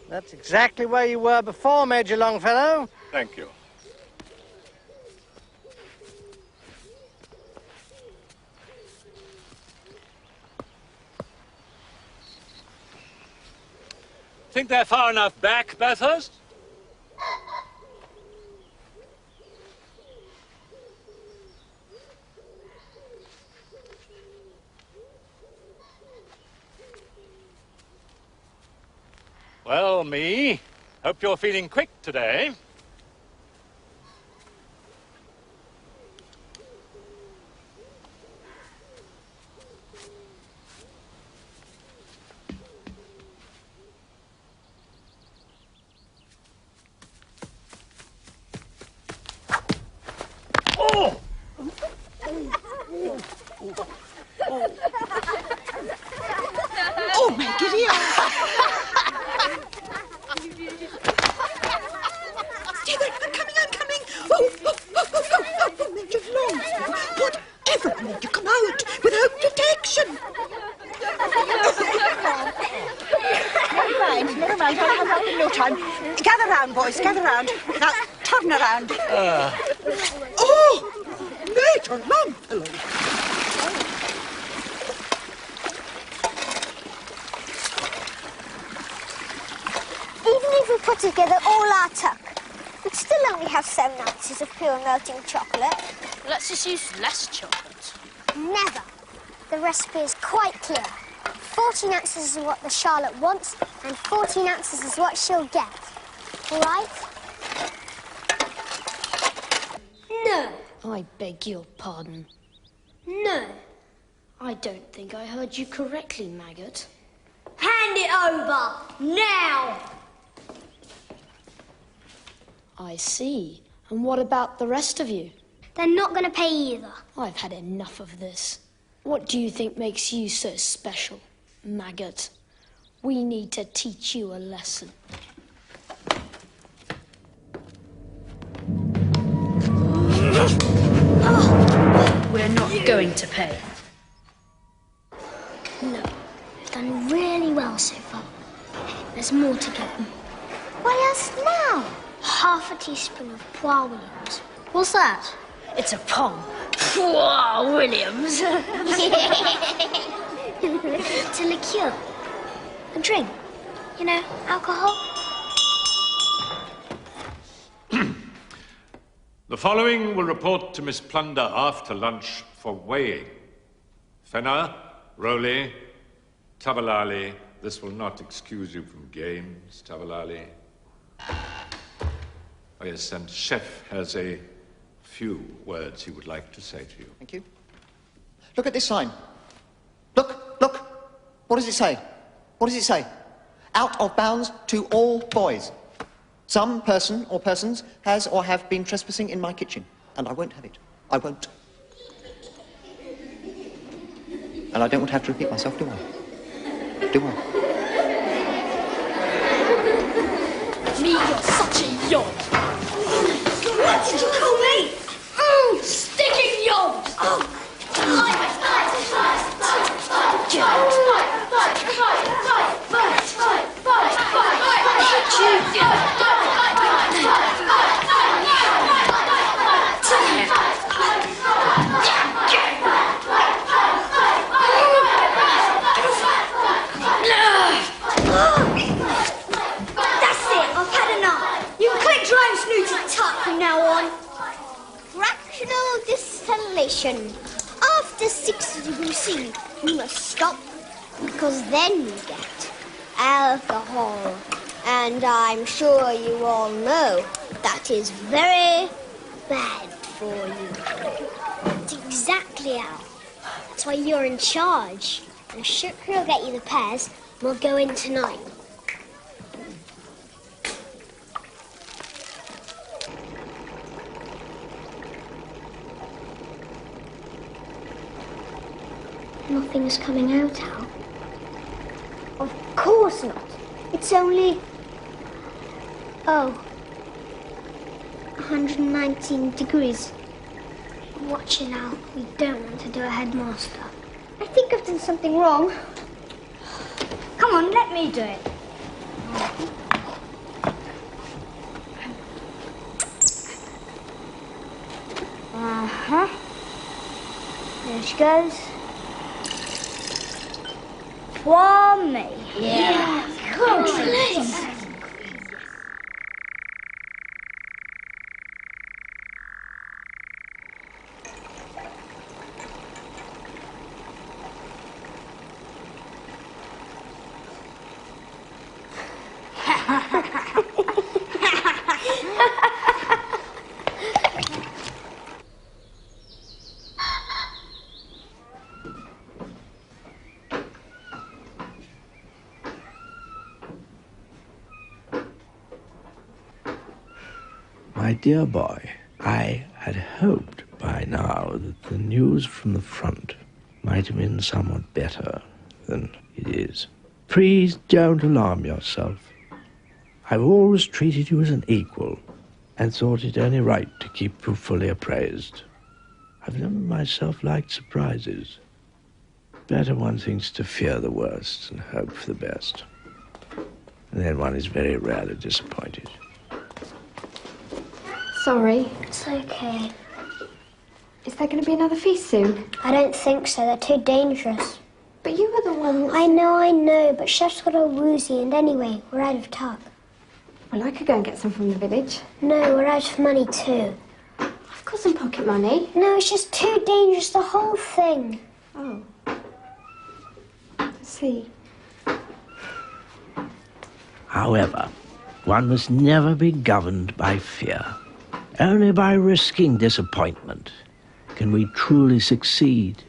That's exactly where you were before, Major Longfellow. Thank you. Think they're far enough back, Bathurst? Well, me, hope you're feeling quick today. Oh! Oh, my giddy Stephen, I'm coming. Oh, Major Longfellow, whatever made you come out without detection? Never mind, I'll have that in no time. Gather round, boys, gather round. Now, turn around. Oh, Major Longfellow. Even if we put together all our tuck, we'd still only have 7 ounces of pure melting chocolate. Let's just use less chocolate. Never. The recipe is quite clear. 14 ounces is what the Charlotte wants, and 14 ounces is what she'll get. All right? No. I beg your pardon. No. I don't think I heard you correctly, Maggot. Hand it over, now! I see. And what about the rest of you? They're not going to pay either. I've had enough of this. What do you think makes you so special, Maggot? We need to teach you a lesson. We're not going to pay. No, you've done really well so far. There's more to get. What else now? Half a teaspoon of Poire Williams. What's that? It's a pong. Whoa, Williams. It's a liqueur. A drink. You know, alcohol. The following will report to Miss Plunder after lunch for weighing. Fenner, Rowley, Tavalali. This will not excuse you from games, Tavalali. Oh, yes, and Chef has a few words he would like to say to you. Thank you. Look at this sign. Look, look. What does it say? What does it say? Out of bounds to all boys. Some person or persons has or have been trespassing in my kitchen, and I won't have it. I won't. And I don't want to have to repeat myself, do I? Do I? Me, you're such a yob. What did you call me? Sticking yobs. From now on, fractional distillation. After 60 degrees C, you must stop, because then you get alcohol. And I'm sure you all know that is very bad for you. That's exactly, Al. That's why you're in charge. I'm sure he'll get you the pears. We'll go in tonight. Nothing's coming out, Al. Of course not. It's only... 119 degrees. Watch it, Al. We don't want to do a headmaster. I think I've done something wrong. Come on, let me do it. Uh-huh. There she goes. For me. Yeah. Come on, My dear boy, I had hoped by now that the news from the front might have been somewhat better than it is. Please don't alarm yourself. I've always treated you as an equal and thought it only right to keep you fully appraised. I've never myself liked surprises. Better one thinks to fear the worst and hope for the best. And then one is very rarely disappointed. Sorry. It's okay. Is there going to be another feast soon? I don't think so. They're too dangerous. But you were the one... I know. But Chef's got all woozy, and anyway, we're out of tub. Well, I could go and get some from the village. No, we're out of money too. I've got some pocket money. No, it's just too dangerous, the whole thing. Oh. I see. However, one must never be governed by fear. Only by risking disappointment can we truly succeed.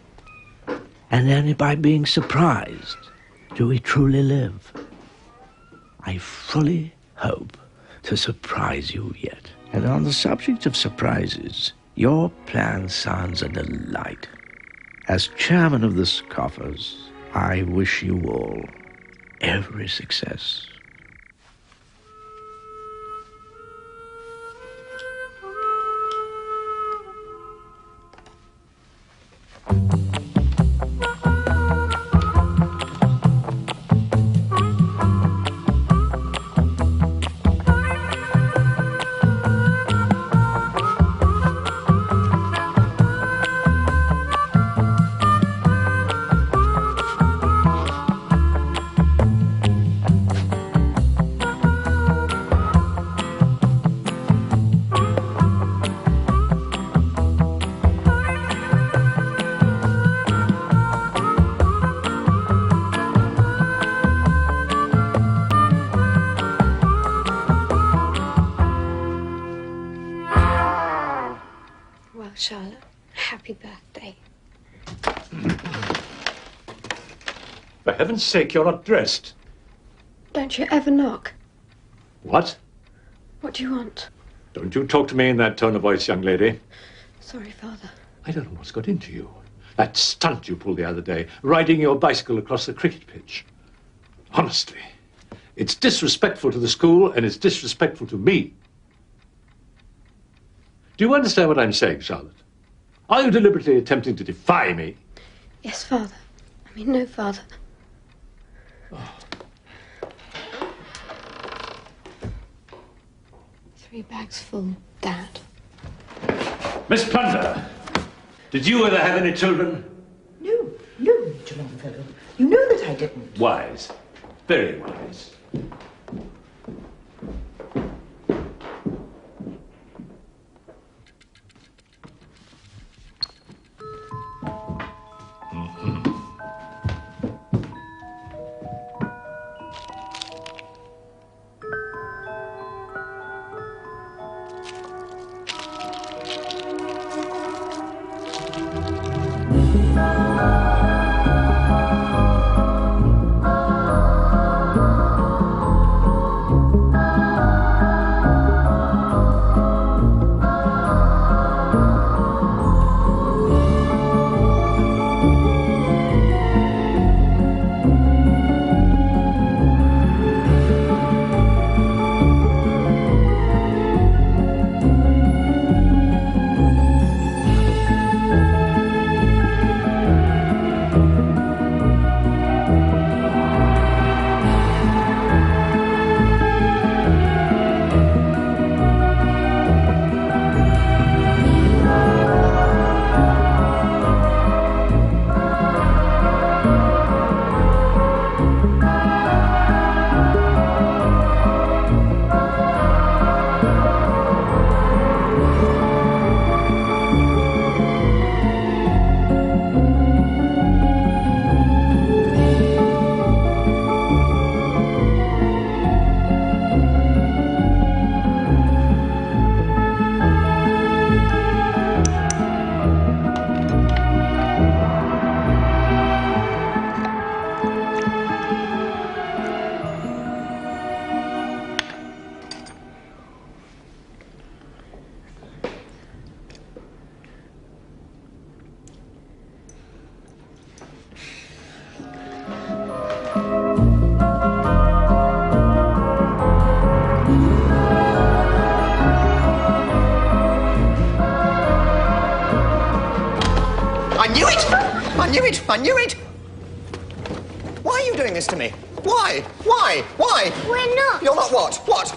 And only by being surprised do we truly live. I fully hope to surprise you yet. And on the subject of surprises, your plan sounds a delight. As chairman of the Scoffers, I wish you all every success. Well, Charlotte, happy birthday. For heaven's sake, you're not dressed. Don't you ever knock? What? What do you want? Don't you talk to me in that tone of voice, young lady. Sorry, Father. I don't know what's got into you. That stunt you pulled the other day, riding your bicycle across the cricket pitch. Honestly, it's disrespectful to the school and it's disrespectful to me. Do you understand what I'm saying, Charlotte? Are you deliberately attempting to defy me? Yes, Father. I mean, no, Father. Oh. 3 bags full, Dad. Miss Plunder, did you ever have any children? No, Mr. Longfellow. You know that I didn't. Wise. Very wise. I knew it! Why are you doing this to me? Why? Why? Why? We're not. You're not what? What?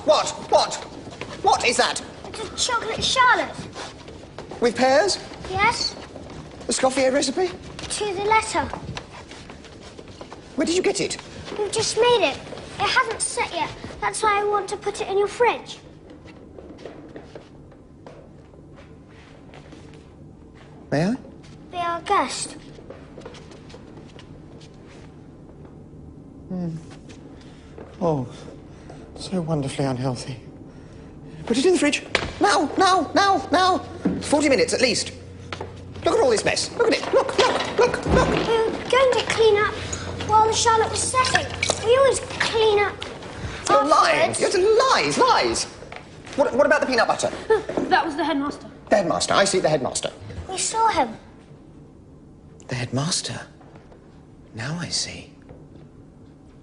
What is that? It's a chocolate Charlotte. With pears? Yes. The Scoffier recipe? To the letter. Where did you get it? We've just made it. It hasn't set yet. That's why I want to put it in your fridge. May I? Be our guest. Oh, so wonderfully unhealthy. Put it in the fridge. Now! 40 minutes at least. Look at all this mess. Look at it. Look. We were going to clean up while the Charlotte was setting. We always clean up. You're lying. afterwards. You're lies. What about the peanut butter? That was the headmaster. The headmaster. I see the headmaster. We saw him. The headmaster? Now I see.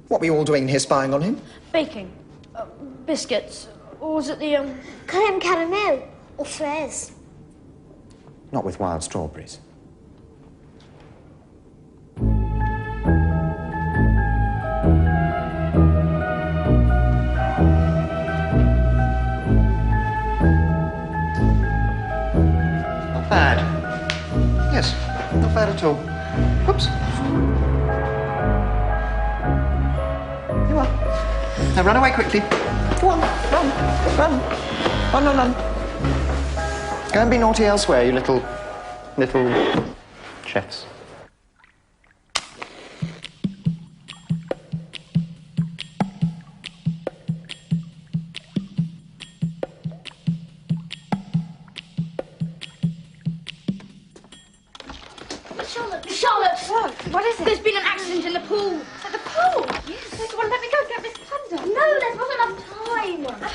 What were you all doing in here spying on him? Baking. Biscuits. Or was it the, Crème caramel. Or fraises. Not with wild strawberries. bad. Yes, not bad at all. Whoops. You are. Now run away quickly. Go on, run. Run. Go and be naughty elsewhere, you little chefs. Charlotte! What is it? There's been an accident in the pool. At the pool? Yes. Come on, let me go and get Miss Plunder. No, there's not enough time.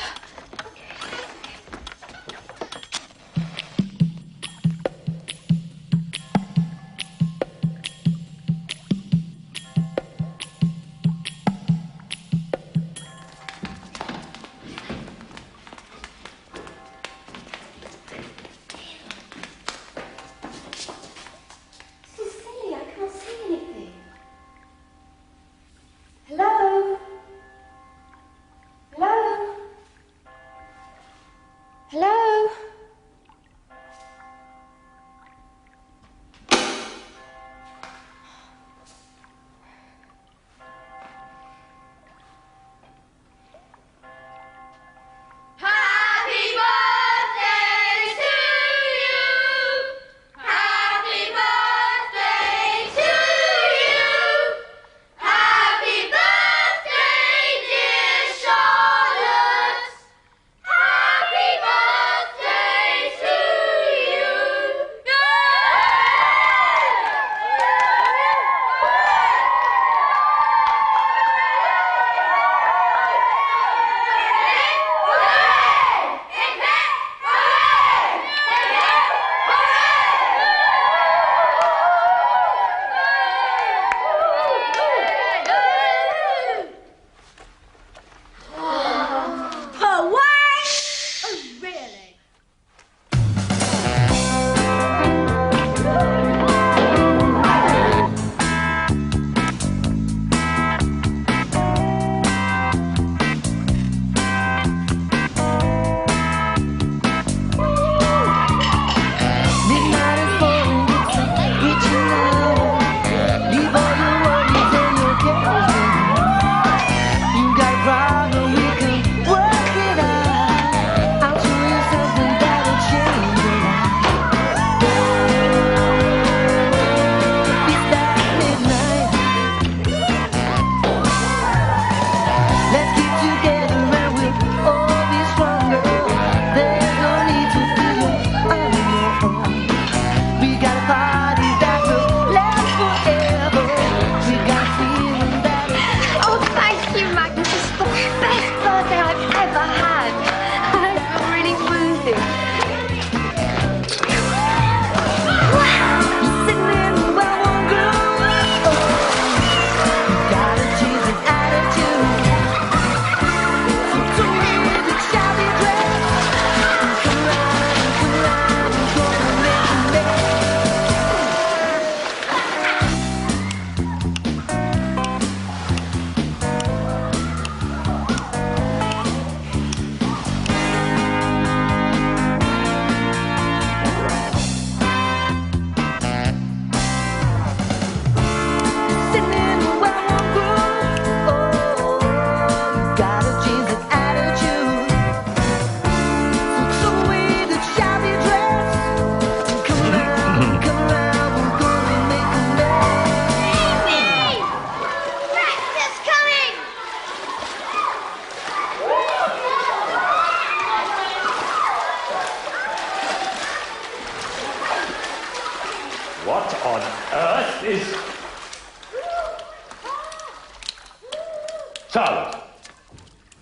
Charlotte,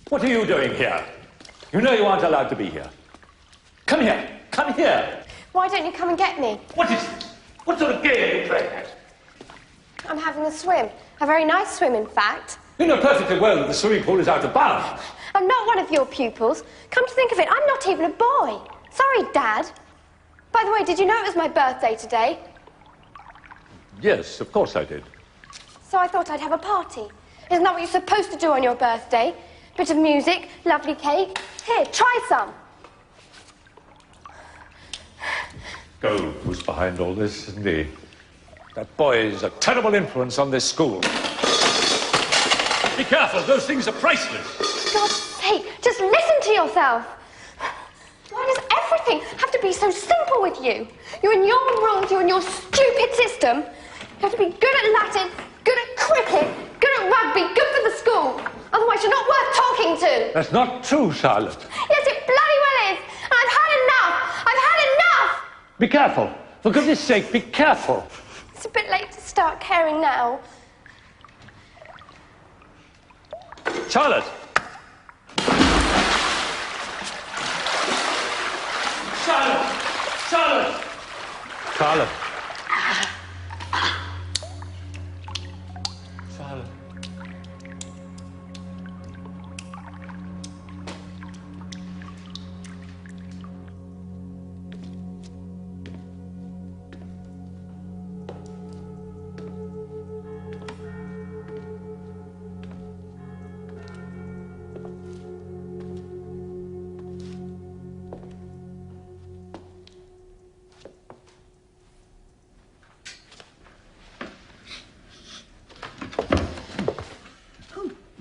what are you doing here? You know you aren't allowed to be here. Come here. Come here. Why don't you come and get me? What is this? What sort of game are you playing at? I'm having a swim. A very nice swim, in fact. You know perfectly well that the swimming pool is out of bounds. I'm not one of your pupils. Come to think of it, I'm not even a boy. Sorry, Dad. By the way, did you know it was my birthday today? Yes, of course I did. So I thought I'd have a party. Isn't that what you're supposed to do on your birthday? Bit of music, lovely cake. Here, try some. Gove who's behind all this, isn't he? That boy is a terrible influence on this school. Be careful, those things are priceless. For God's sake, just listen to yourself. Why does everything have to be so simple with you? You're in your rules, you're in your stupid system. You have to be good at Latin, good at cricket, good at rugby, good for the school. Otherwise, you're not worth talking to. That's not true, Charlotte. Yes, it bloody well is. And I've had enough. I've had enough. Be careful. For goodness sake, be careful. It's a bit late to start caring now. Charlotte! Charlotte! Charlotte! Charlotte. Charlotte.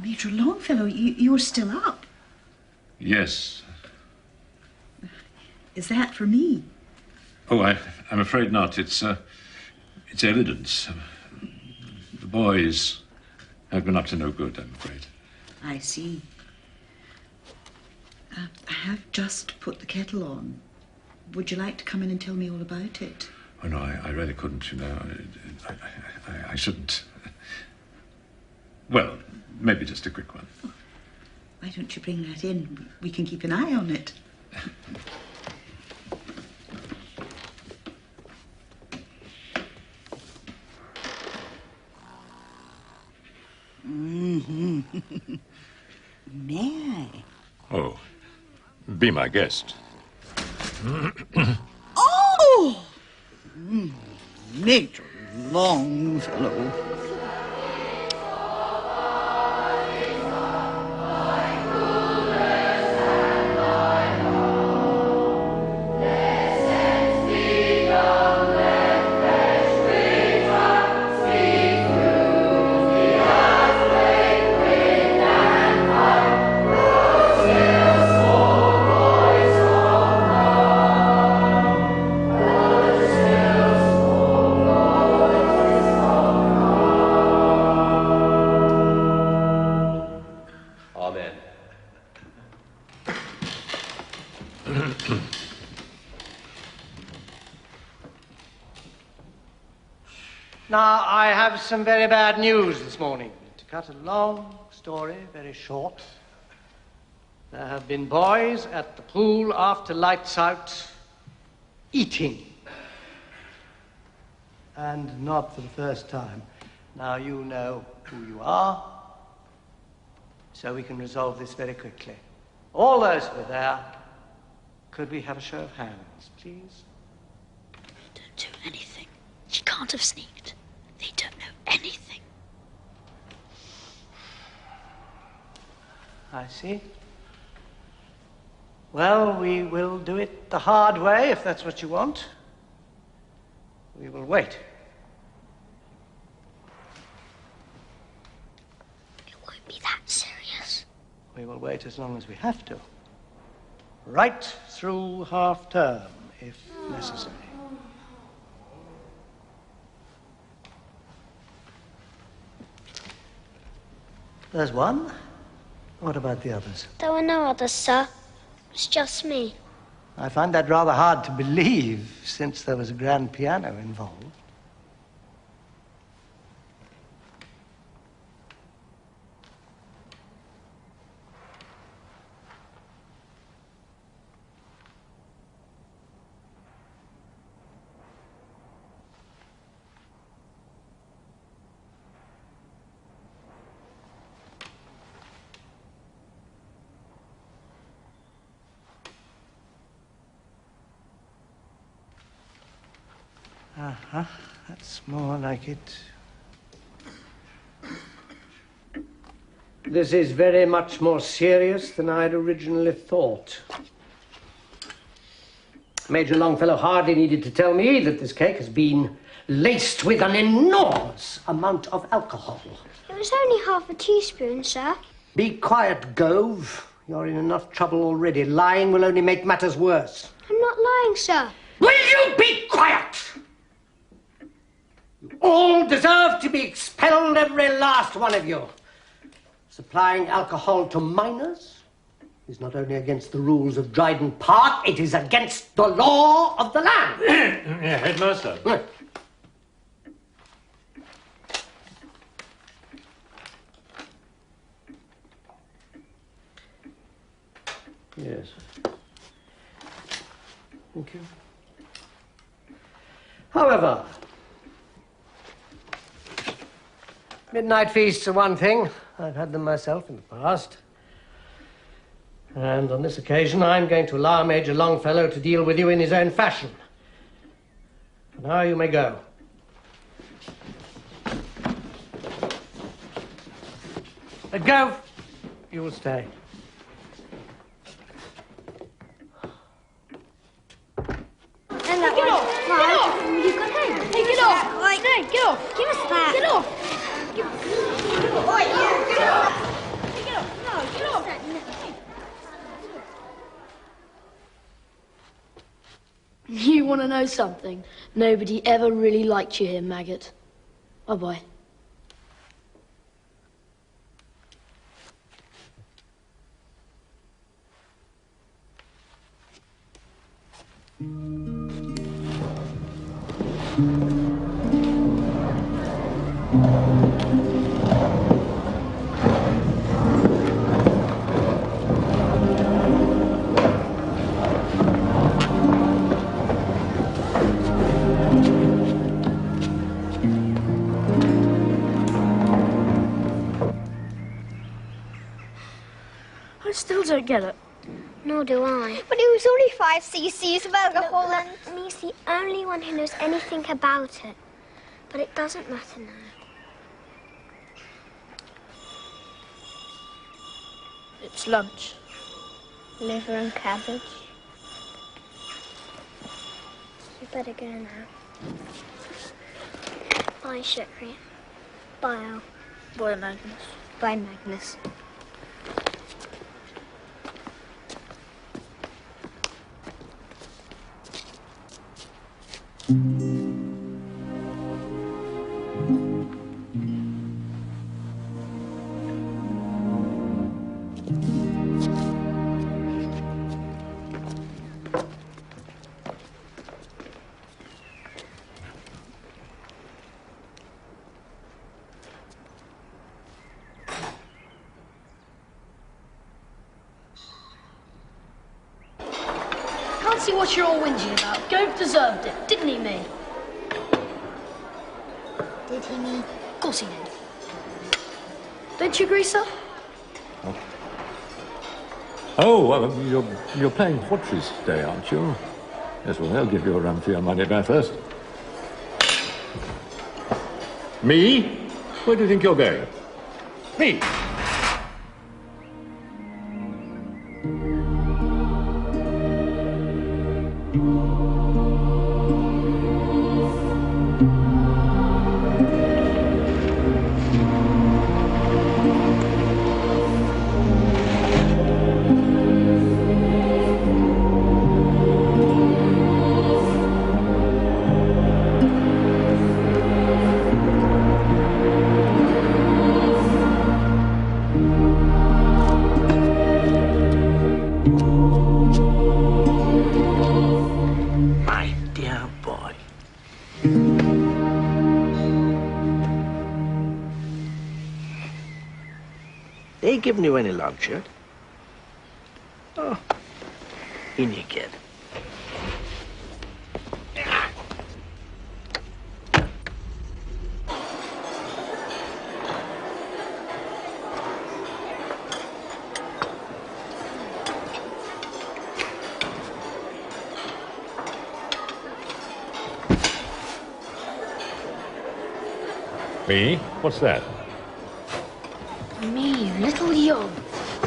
Major Longfellow, you're still up. Yes. Is that for me? Oh, I'm afraid not. It's evidence. The boys have been up to no good, I'm afraid. I see. I have just put the kettle on. Would you like to come in and tell me all about it? Oh, no, I really couldn't, you know. I shouldn't. Well, maybe just a quick one. Oh, why don't you bring that in? We can keep an eye on it. Mm-hmm. May I? Oh, be my guest. Oh! Major Longfellow. Now, I have some very bad news this morning. To cut a long story very short, there have been boys at the pool after lights out eating. And not for the first time. Now you know who you are, so we can resolve this very quickly. All those who were there, could we have a show of hands, please? Don't do anything. She can't have sneaked. They don't know anything. I see. Well, we will do it the hard way, if that's what you want. We will wait. It won't be that serious. We will wait as long as we have to. Right through half-term, if necessary. There's one. What about the others? There were no others, sir. It was just me. I find that rather hard to believe, since there was a grand piano involved. Uh-huh, that's more like it. This is very much more serious than I'd originally thought. Major Longfellow hardly needed to tell me that this cake has been laced with an enormous amount of alcohol. It was only half a teaspoon, sir. Be quiet, Gove. You're in enough trouble already. Lying will only make matters worse. I'm not lying, sir. Will you be quiet? You all deserve to be expelled, every last one of you. Supplying alcohol to minors is not only against the rules of Dryden Park, it is against the law of the land. Yeah, Headmaster. Yes. Thank you. However, midnight feasts are one thing. I've had them myself in the past. And on this occasion, I'm going to allow Major Longfellow to deal with you in his own fashion. Now you may go. Go. You will stay. And that get off! Get off! You got home. Hey, get off! Like, Hey, get off! give us that. Get off! Get off! Hey, get off! No, get off! You want to know something? Nobody ever really liked you here, maggot. Bye-bye. I still don't get it. Nor do I. But it was only 5 cc's of alcohol, and he's the only one who knows anything about it. But it doesn't matter now. It's lunch. Liver and cabbage. You better go now. Bye, Shipri. Bye, Al. Bye, Magnus. Bye, Magnus. Can't see what you're all whinging about. Gove deserved it, didn't he, me? Did he, me? Of course he did. Don't you agree, sir? Oh, well, you're playing Fortress today, aren't you? Yes, well, they'll give you a run for your money, Bathurst. Me? Where do you think you're going? Me? They given you any lunch yet? Oh, in you get. Me? What's that? Me, you little yob.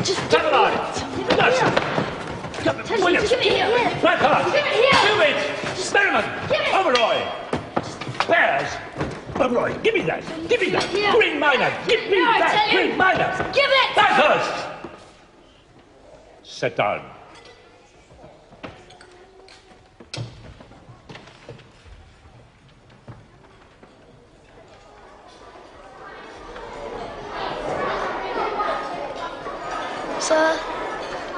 Just Caroline! Williams! Give it here! Blackhart! Give it here! Give it! Merriman! Overroy! Bears! Overroy, give me that! Give me that! Here. Green Miner! Give me Here, I that! tell you. Green Miner! Give it! Bathurst! Sit down.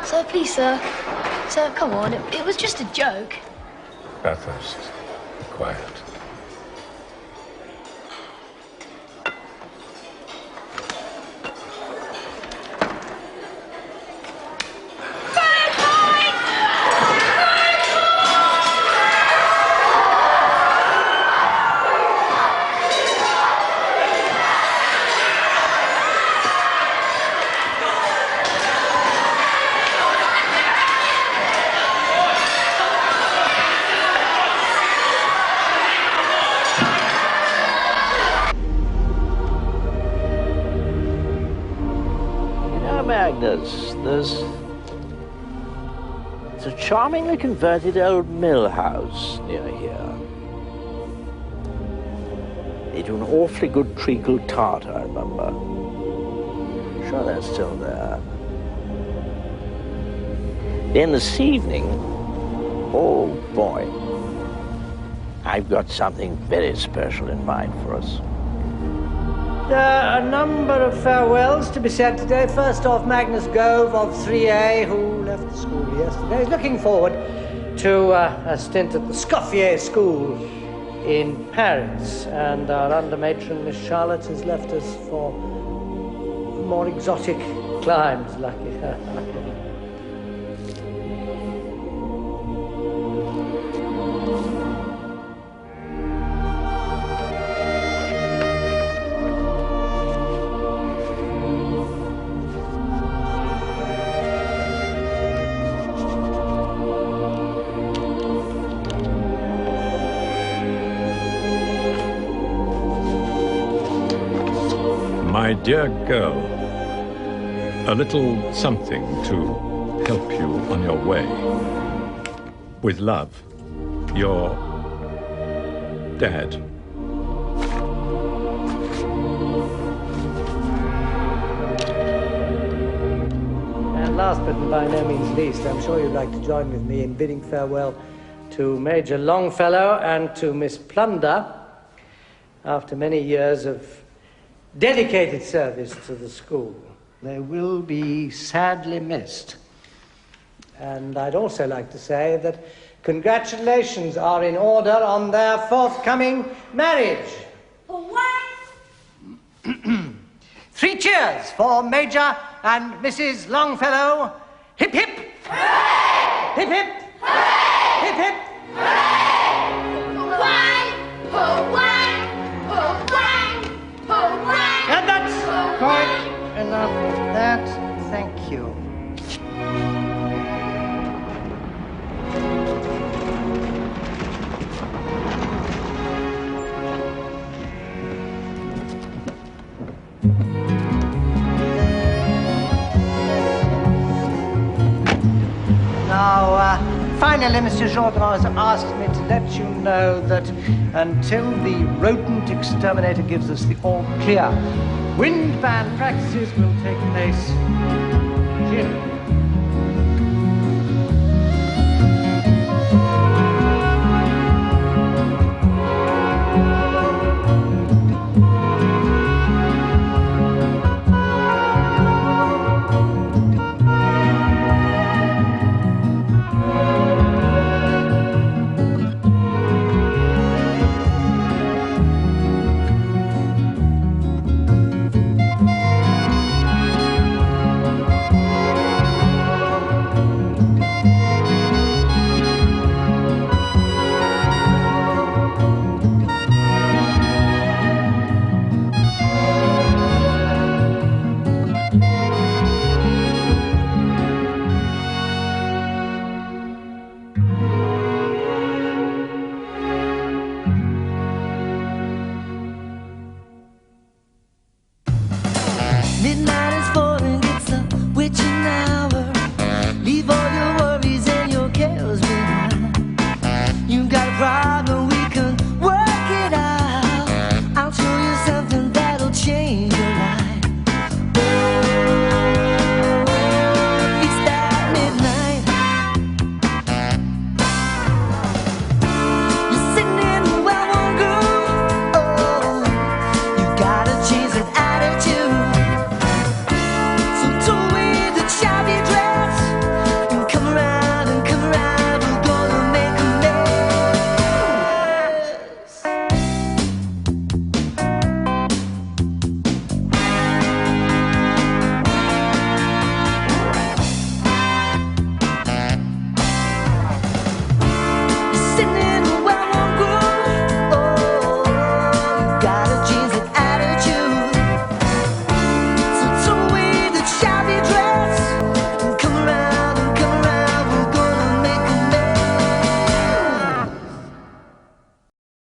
Sir, please, sir. Sir, come on. It was just a joke. Bathurst, quiet. Magnus, there's a charmingly converted old mill house near here. They do an awfully good treacle tart, I remember. Sure they're still there. Then this evening, oh boy, I've got something very special in mind for us. There are a number of farewells to be said today. First off, Magnus Gove of 3A, who left the school yesterday, is looking forward to a stint at the Scoffier School in Paris. And our under-matron, Miss Charlotte, has left us for more exotic climes, lucky her. My dear girl, a little something to help you on your way. With love, your dad. And last but by no means least, I'm sure you'd like to join with me in bidding farewell to Major Longfellow and to Miss Plunder after many years of dedicated service to the school. They will be sadly missed. And I'd also like to say that congratulations are in order on their forthcoming marriage. For what? 3 cheers for Major and Mrs. Longfellow. Hip hip! Hooray! Hip hip! Hooray! Hip hip! And that's quite enough of that. Thank you. Now, finally, Mr. Jourdan has asked me to let you know that until the rodent exterminator gives us the all clear, wind band practices will take place. Cheers.